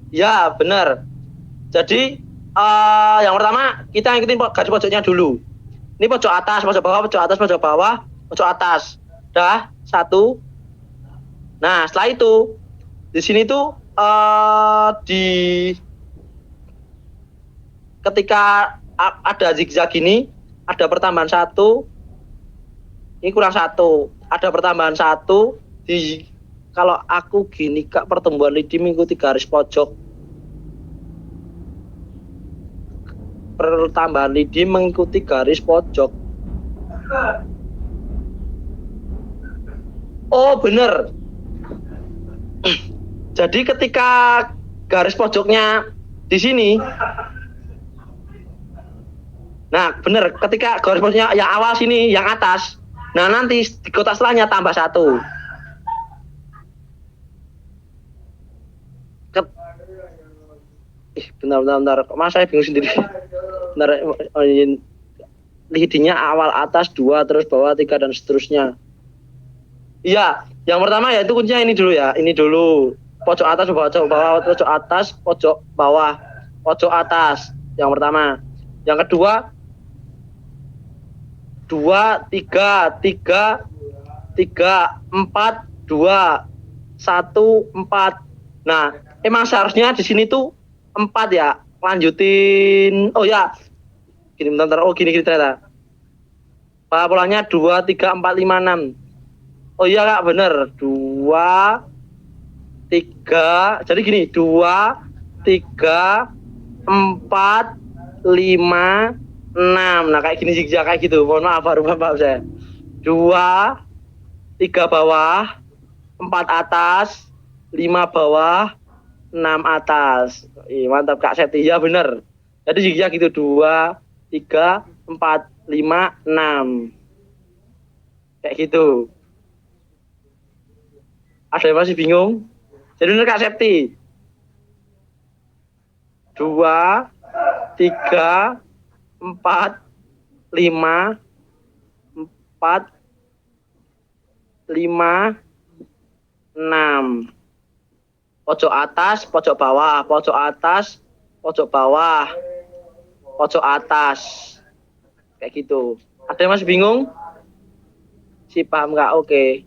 Ya, benar. Jadi yang pertama kita ngikutin garis pojoknya dulu. Ini pojok atas, pojok bawah, pojok atas, pojok bawah, pojok atas. Dah, 1. Nah, setelah itu di sini tuh ketika ada zigzag ini, ada pertambahan 1. Ini kurang 1. Ada pertambahan 1 di kalau aku gini Kak, pertumbuhan lidi mengikuti garis pojok. Pertambahan lidi mengikuti garis pojok. Oh, bener. Jadi ketika garis pojoknya di sini, nah bener, ketika garis pojoknya yang awal sini, yang atas, nah nanti di kotak setelahnya tambah 1. Bentar. Mas saya bingung sendiri. Bentar, lidinya awal atas 2, terus bawah 3 dan seterusnya. Iya, yang pertama ya itu kuncinya ini dulu ya. Ini dulu. Pojok atas, pojok bawah, pojok atas, pojok bawah, pojok atas. Yang pertama. Yang kedua 2, 3, 3, 3, 4, 2, 1, 4. Nah, emang seharusnya di sini tuh 4 ya. Lanjutin. Oh ya. Gini bentar. Oh gini ternyata. Polanya 2, 3, 4, 5, 6. Oh iya Kak, bener. 2, 3. Jadi gini, 2, 3, 4, 5, 6. Nah, kayak gini zigzag kayak gitu. Mohon maaf, baru paham saya. 2, 3 bawah, 4 atas, 5 bawah, 6 atas. Mantap Kak Seti. Ya bener. Jadi zigzag gitu. 2, 3, 4, 5, 6. Kayak gitu. Ada yang masih bingung? Jadi bener Kak Septi. 2, 3, 4, 5, 4, 5, 6. Pojok atas, pojok bawah, pojok atas, pojok bawah, pojok atas. Kayak gitu. Ada yang masih bingung? Si paham nggak? Oke.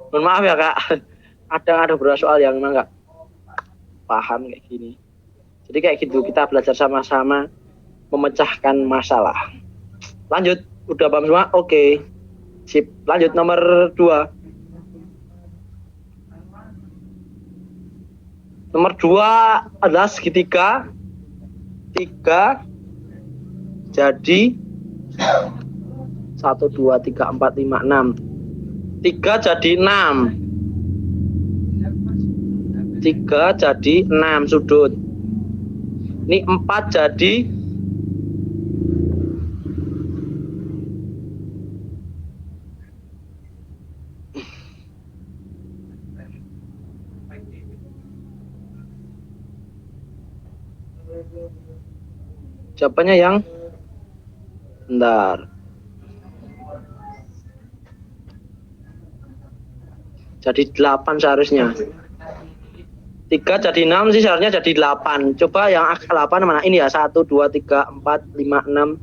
Mohon maaf ya Kak. Ada beberapa soal yang memang nggak paham kayak gini. Jadi kayak gitu, kita belajar sama-sama memecahkan masalah. Lanjut, udah paham semua? Oke. Sip, lanjut nomor 2. Nomor 2 adalah segitiga. 3 jadi 1, 2, 3, 4, 5, 6. 3 jadi 6. 3 jadi 6 sudut. Ini 4 jadi 4 Jawabannya yang bentar. Jadi 8 seharusnya. 3 jadi 6 sih, seharusnya jadi 8. Coba yang akal 8 mana? Ini ya, 1, 2, 3, 4, 5, 6,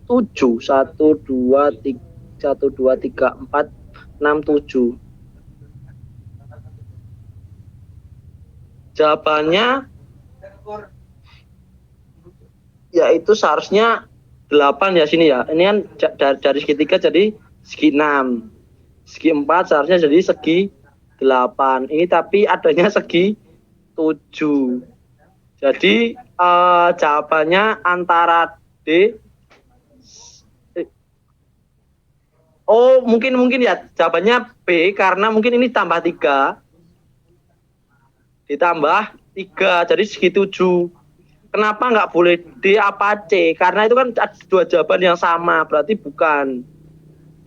7. 1, 2, 3, 1, 2, 3, 4, 6, 7. Jawabannya yaitu seharusnya 8 ya sini ya. Ini kan dari segi 3 jadi segi 6. Segi 4 seharusnya jadi segi 8. Ini tapi adanya segi 7. Jadi jawabannya antara D. Oh, mungkin ya jawabannya B karena mungkin ini tambah 3. Ditambah 3 jadi segi 7. Kenapa nggak boleh D apa C? Karena itu kan ada 2 jawaban yang sama, berarti bukan.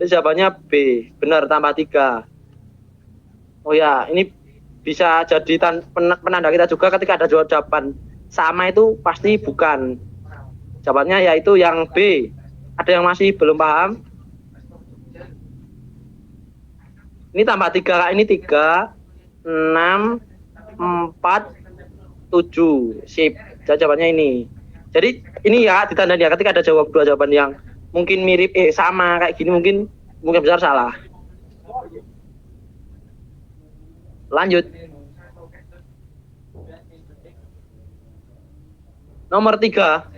Jadi jawabannya B, benar tambah 3. Oh ya, ini bisa jadi penanda kita juga ketika ada jawaban sama itu pasti bukan. Jawabannya yaitu yang B. Ada yang masih belum paham? Ini tambah 3, ini 3, 6, 4, 7. Sip. Jawabannya ini. Jadi ini ya ditandai ya ketika ada 2 jawaban yang mungkin mirip sama kayak gini mungkin besar salah. Lanjut. Nomor 3.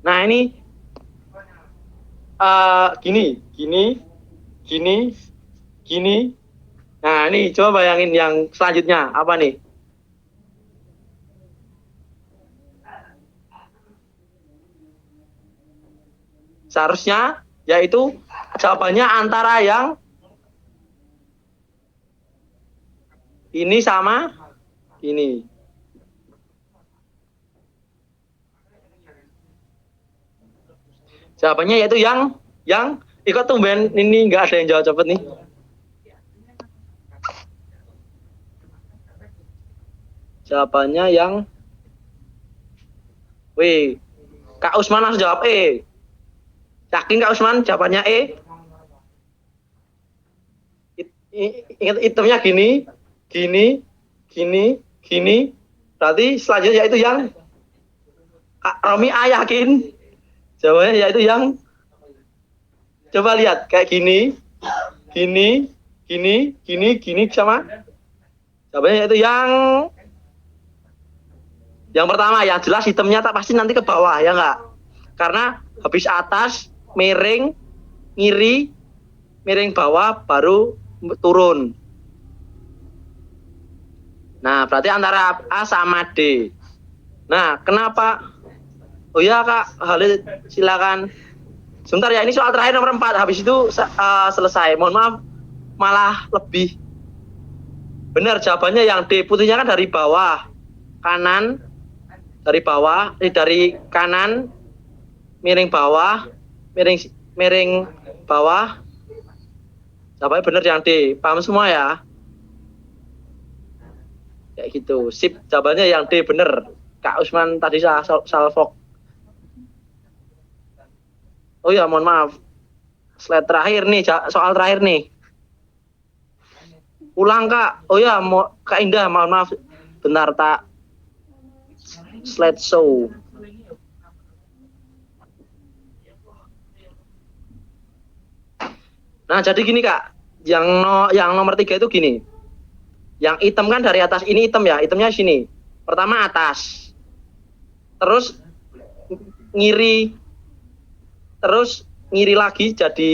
Nah, ini gini. Nah, ini coba bayangin yang selanjutnya apa nih? Seharusnya yaitu jawabannya antara yang ini sama ini. Jawabannya yaitu yang ikut tumben ini nggak ada yang jawab cepet nih. Jawabannya yang Kak Usman harus jawab E. Yakin Kak Usman jawabannya E? Ingat itemnya gini. Berarti selanjutnya yaitu yang Kak Romi A yakin? Jawabannya yaitu yang coba lihat kayak gini sama. Jawabannya yaitu yang pertama, yang jelas hitamnya tak pasti nanti ke bawah ya enggak? Karena habis atas miring ngiri miring bawah baru turun. Nah, berarti antara A sama D. Nah, kenapa? Oh ya Kak, Halid silakan. Sebentar ya, ini soal terakhir nomor 4. Habis itu selesai. Mohon maaf, malah lebih benar jawabannya yang D. Putihnya kan dari bawah kanan. Dari bawah, dari kanan miring bawah, miring bawah. Jawabannya benar yang D. Paham semua ya? Kayak gitu. Sip, jawabannya yang D benar. Kak Usman tadi salfok. Oh ya, mohon maaf. Slide terakhir nih, soal terakhir nih. Ulang Kak. Oh ya, Kak Indah, mohon maaf. Bentar tak slide show. Nah, jadi gini Kak. Yang nomor 3 itu gini. Yang hitam kan dari atas, ini hitam ya. Hitamnya sini. Pertama atas. Terus ngiri. Terus ngiri lagi jadi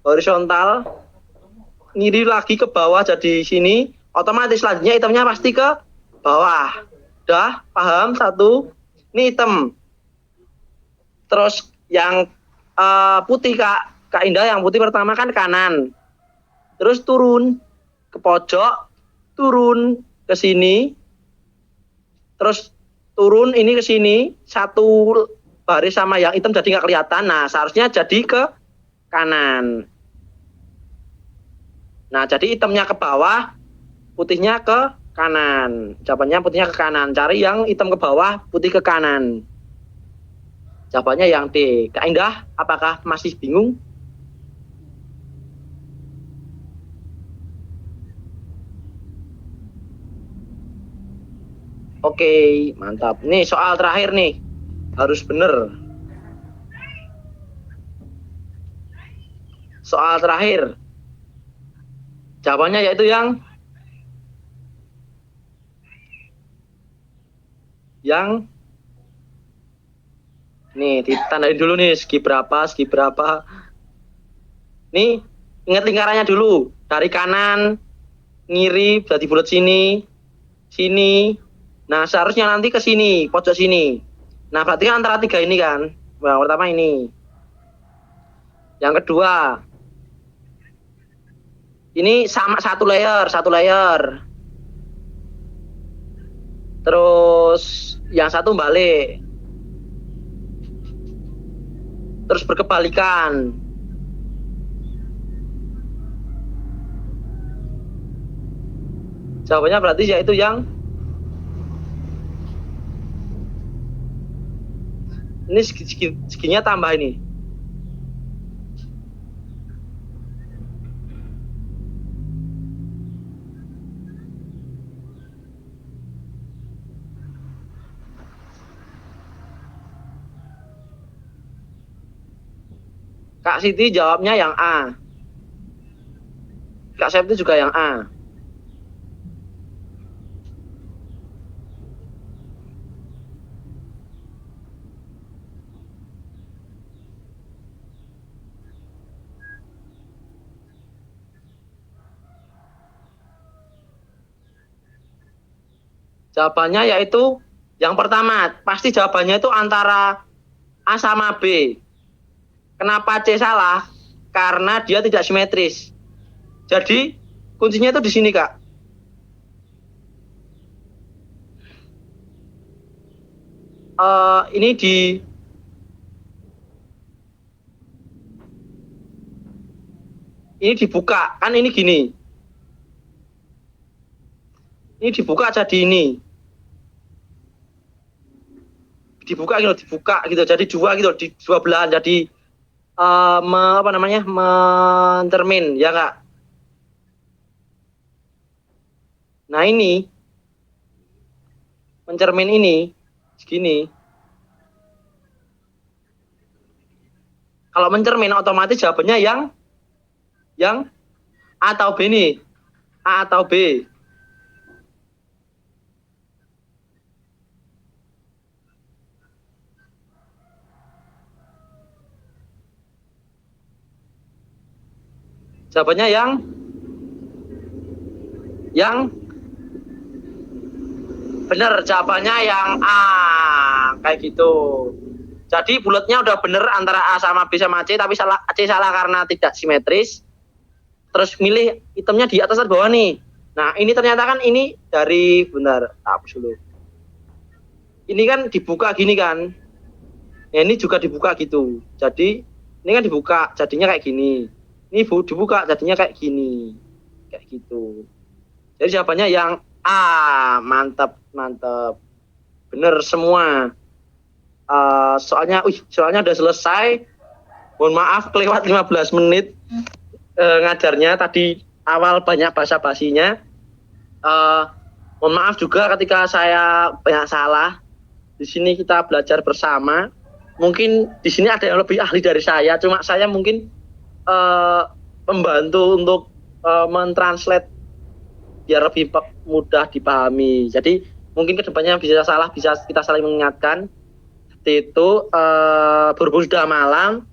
horizontal. Ngiri lagi ke bawah jadi sini. Otomatis selanjutnya hitamnya pasti ke bawah. Udah paham? Satu. Ini hitam. Terus yang putih Kak Indah, yang putih pertama kan kanan. Terus turun ke pojok, turun ke sini. Terus turun ini ke sini, satu baris sama yang hitam jadi nggak kelihatan. Nah, seharusnya jadi ke kanan. Nah, jadi hitamnya ke bawah, putihnya ke kanan. Jawabannya putihnya ke kanan. Cari yang hitam ke bawah, putih ke kanan. Jawabannya yang D. Kak Indah, apakah masih bingung? Oke, mantap. Nih soal terakhir nih. Harus bener. Soal terakhir. Jawabannya yaitu yang nih ditandain dulu nih segi berapa. Nih ingat lingkarannya dulu. Dari kanan ngiri berarti bulat sini. Nah, seharusnya nanti ke sini, pojok sini. Nah, berarti kan antara tiga ini kan. Yang pertama ini. Yang kedua. Ini sama satu layer. Terus yang satu balik. Terus berkebalikan. Jawabannya berarti yaitu yang ini seginya tambah ini. Kak Siti jawabnya yang A. Kak Septi juga yang A. Jawabannya yaitu yang pertama, pasti jawabannya itu antara A sama B. Kenapa C salah? Karena dia tidak simetris. Jadi kuncinya itu di sini, Kak. Ini dibuka, kan ini gini. Ini dibuka jadi ini. Dibuka gitu. Jadi dua gitu, di dua belahan jadi mencermin, ya Kak. Nah, ini mencermin ini segini. Kalau mencermin otomatis jawabannya yang A atau B nih. A atau B. Jawabannya yang benar, jawabannya yang A. Kayak gitu. Jadi bulatnya udah bener antara A sama B sama C, tapi C salah karena tidak simetris. Terus milih itemnya di atas atau bawah nih. Nah, ini ternyata kan ini dari, benar, hapus dulu. Ini kan dibuka gini kan. Ya, ini juga dibuka gitu. Jadi ini kan dibuka, jadinya kayak gini. Ini dibuka, jadinya kayak gini. Kayak gitu. Jadi jawabannya yang A. Mantap. Bener semua. Soalnya udah selesai. Mohon maaf kelewat 15 menit ngajarnya. Tadi awal banyak basa-basinya. Mohon maaf juga ketika saya banyak salah. Di sini kita belajar bersama. Mungkin di sini ada yang lebih ahli dari saya. Cuma saya mungkin membantu untuk mentranslate biar lebih mudah dipahami. Jadi mungkin kedepannya bisa salah, bisa kita saling mengingatkan. Itu berhubung sudah malam,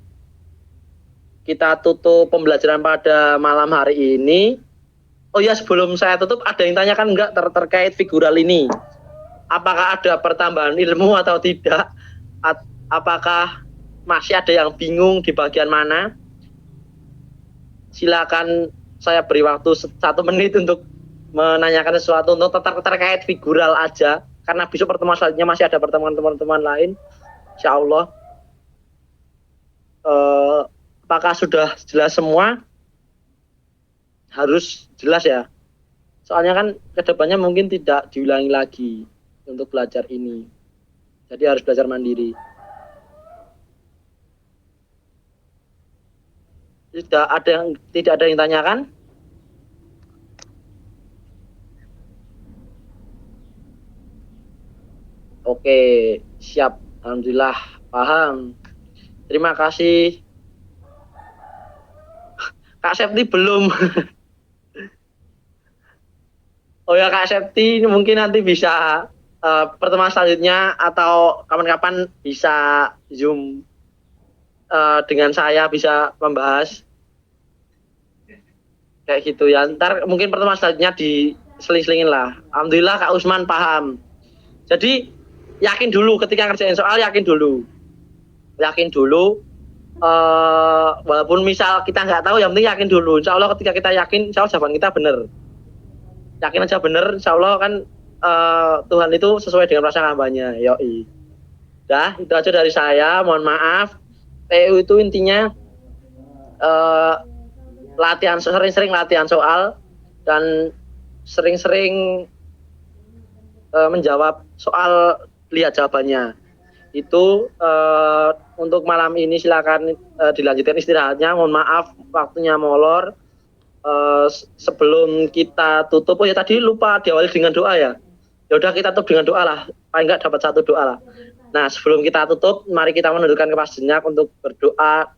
kita tutup pembelajaran pada malam hari ini. Oh ya, sebelum saya tutup, ada yang tanyakan enggak terkait figural ini? Apakah ada pertambahan ilmu atau tidak? Apakah masih ada yang bingung di bagian mana? Silakan saya beri waktu 1 menit untuk menanyakan sesuatu untuk terkait figural aja. Karena besok pertemuan selanjutnya masih ada pertemuan-teman lain. Insya Allah. Apakah sudah jelas semua? Harus jelas ya. Soalnya kan kedepannya mungkin tidak diulangi lagi untuk belajar ini. Jadi harus belajar mandiri. Tidak ada yang tanyakan? Oke, siap. Alhamdulillah, paham. Terima kasih. Kak Septi belum. Oh ya Kak Septi, mungkin nanti bisa pertemuan selanjutnya atau kapan-kapan bisa Zoom dengan saya, bisa membahas kayak gitu ya. Ntar mungkin pertemuan selanjutnya diseling-selingin lah. Alhamdulillah Kak Usman paham. Jadi yakin dulu ketika ngerjain soal, yakin dulu. Walaupun misal kita nggak tahu, yang penting yakin dulu. Insya Allah ketika kita yakin, insya Allah jawaban kita benar. Yakin aja benar, insya Allah kan Tuhan itu sesuai dengan perasaan hambanya. Yoi. Dah, itu aja dari saya. Mohon maaf. TU itu intinya latihan, sering-sering latihan soal dan sering-sering menjawab soal, lihat jawabannya. Itu untuk malam ini silakan dilanjutkan istirahatnya. Mohon maaf waktunya molor. Sebelum kita tutup, oh ya tadi lupa diawali dengan doa ya. Ya udah kita tutup dengan doa lah. Paling nggak dapat satu doa lah. Nah sebelum kita tutup, mari kita menundukkan kepala sejenak untuk berdoa.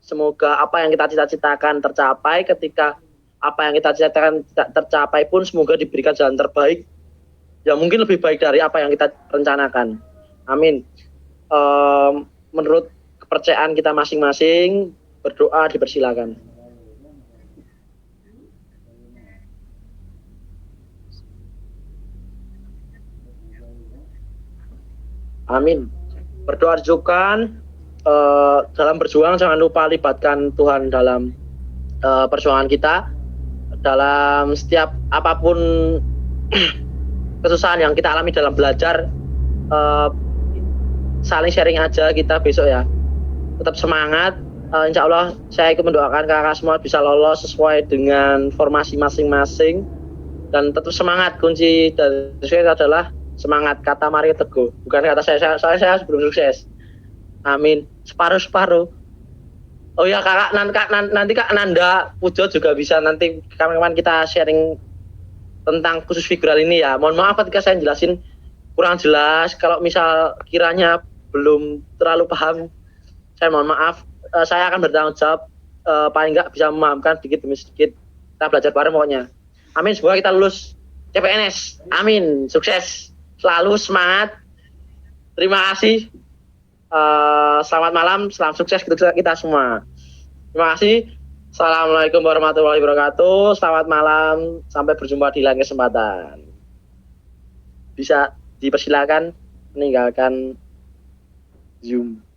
Semoga apa yang kita cita-citakan tercapai. Ketika apa yang kita cita-citakan tidak tercapai pun, semoga diberikan jalan terbaik yang mungkin lebih baik dari apa yang kita rencanakan. Amin. Menurut kepercayaan kita masing-masing, berdoa dipersilakan. Amin. Berdoa diucapkan, dalam berjuang jangan lupa libatkan Tuhan dalam perjuangan kita. Dalam setiap apapun kesusahan yang kita alami dalam belajar, saling sharing aja kita besok ya. Tetap semangat. Insya Allah saya ikut mendoakan kakak semua bisa lolos sesuai dengan formasi masing-masing, dan tetap semangat. Kunci dari sukses adalah semangat, kata Mario Teguh, bukan kata saya. Saya sebelum sukses. Amin. Separuh-separuh. Oh ya kakak, nanti Kak Nanda Pujo juga bisa nanti kawan-kawan kita sharing tentang khusus figural ini ya. Mohon maaf ketika saya jelasin kurang jelas. Kalau misal kiranya belum terlalu paham, saya mohon maaf. Saya akan bertanggung jawab, paling nggak bisa memahamkan sedikit demi sedikit. Kita belajar bareng pokoknya. Amin. Semoga kita lulus CPNS. Amin. Sukses. Selalu semangat. Terima kasih. Selamat malam. Salam sukses kita semua. Terima kasih. Assalamualaikum warahmatullahi wabarakatuh. Selamat malam. Sampai berjumpa di lain kesempatan. Bisa dipersilakan meninggalkan Zoom.